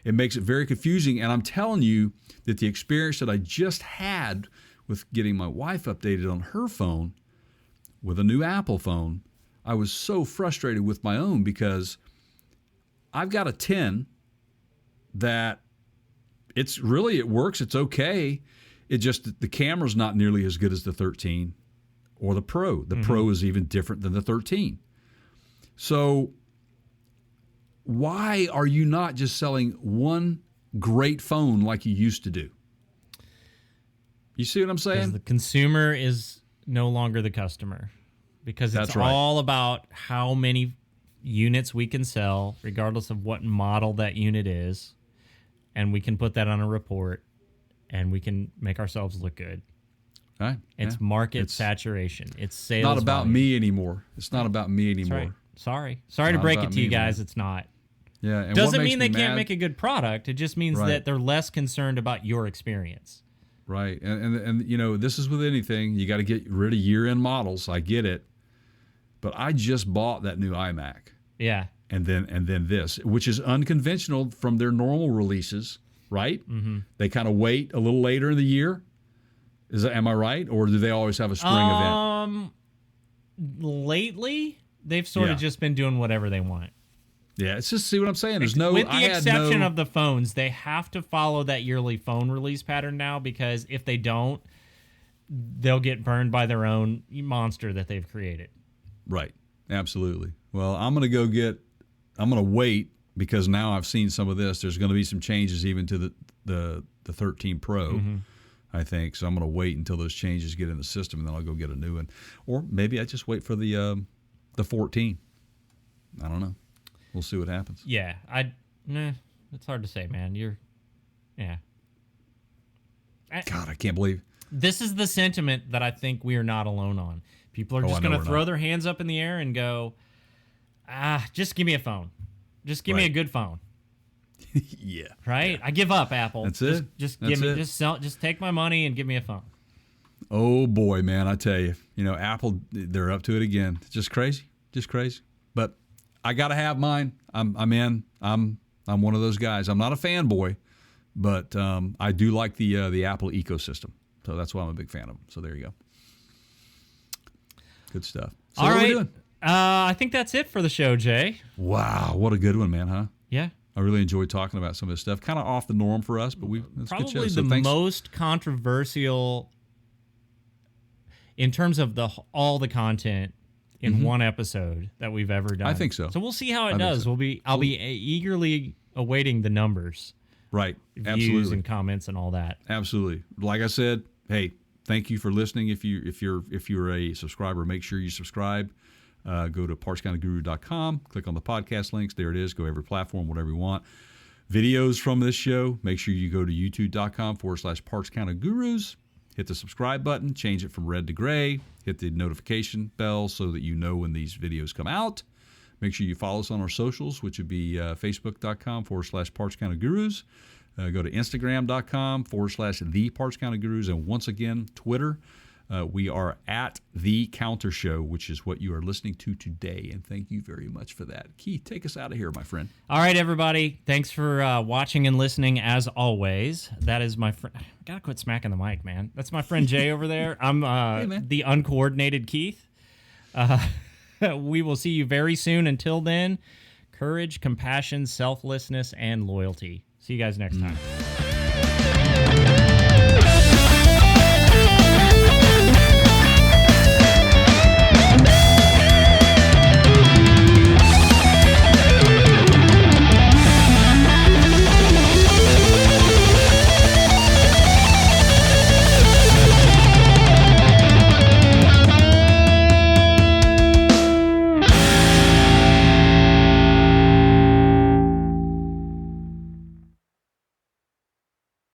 It makes it very confusing, and I'm telling you that the experience that I just had with getting my wife updated on her phone with a new Apple phone, I was so frustrated with my own because I've got a 10 that it works, it's okay. It just, the camera's not nearly as good as the 13 or the Pro. The Pro is even different than the 13. So why are you not just selling one great phone like you used to do? You see what I'm saying? Because the consumer is no longer the customer. Because it's all about how many units we can sell, regardless of what model that unit is. And we can put that on a report, and we can make ourselves look good. Right. It's market saturation. It's sales. Not about volume. me anymore. It's not about me anymore. Right. Sorry to break it to you guys. It's not. Yeah. And doesn't mean they can't make a good product. It just means that they're less concerned about your experience. Right. And you know, this is with anything. You got to get rid of year-end models. I get it. But I just bought that new iMac. Yeah. And then this, which is unconventional from their normal releases, right? Mm-hmm. They kind of wait a little later in the year. Am I right? Or do they always have a spring event? Lately, they've sort of just been doing whatever they want. Yeah, it's just, see what I'm saying? With the exception of the phones, they have to follow that yearly phone release pattern now, because if they don't, they'll get burned by their own monster that they've created. Right. Absolutely. Well, I'm going to wait, because now I've seen some of this. There's going to be some changes even to the 13 Pro, I think. So I'm going to wait until those changes get in the system, and then I'll go get a new one. Or maybe I just wait for the 14. I don't know. We'll see what happens. Yeah. It's hard to say, man. God, I can't believe. This is the sentiment that I think we are not alone on. People are just going to throw their hands up in the air and go, just give me a phone. Just give me a good phone. Yeah. Right? Yeah. I give up, Apple. That's it. Just take my money and give me a phone. Oh boy, man, I tell you, Apple, they're up to it again. It's just crazy. But I got to have mine. I'm in. I'm one of those guys. I'm not a fanboy, but I do like the Apple ecosystem. So that's why I'm a big fan of them. So there you go. Good stuff. So all what right. are we doing? I think that's it for the show, Jay. Wow, what a good one, man, huh? Yeah. I really enjoyed talking about some of this stuff. Kind of off the norm for us, but it's a good show. Probably the most controversial in terms of all the content in one episode that we've ever done. I think so. So we'll see how it does. I'll be eagerly awaiting the numbers Right. views Absolutely. and comments and all that. Absolutely. Like I said, hey, thank you for listening. If you're a subscriber, make sure you subscribe. Go to partscounterguru.com, click on the podcast links. There it is. Go every platform, whatever you want. Videos from this show, make sure you go to youtube.com/partscountergurus. Hit the subscribe button, change it from red to gray, hit the notification bell so that you know when these videos come out. Make sure you follow us on our socials, which would be facebook.com/partscountergurus. Go to instagram.com/thepartscountergurus. And once again, Twitter. We are at The Counter Show, which is what you are listening to today. And thank you very much for that. Keith, take us out of here, my friend. All right, everybody. Thanks for watching and listening, as always. That is my friend. Gotta quit smacking the mic, man. That's my friend Jay over there. I'm the uncoordinated Keith. We will see you very soon. Until then, courage, compassion, selflessness, and loyalty. See you guys next time.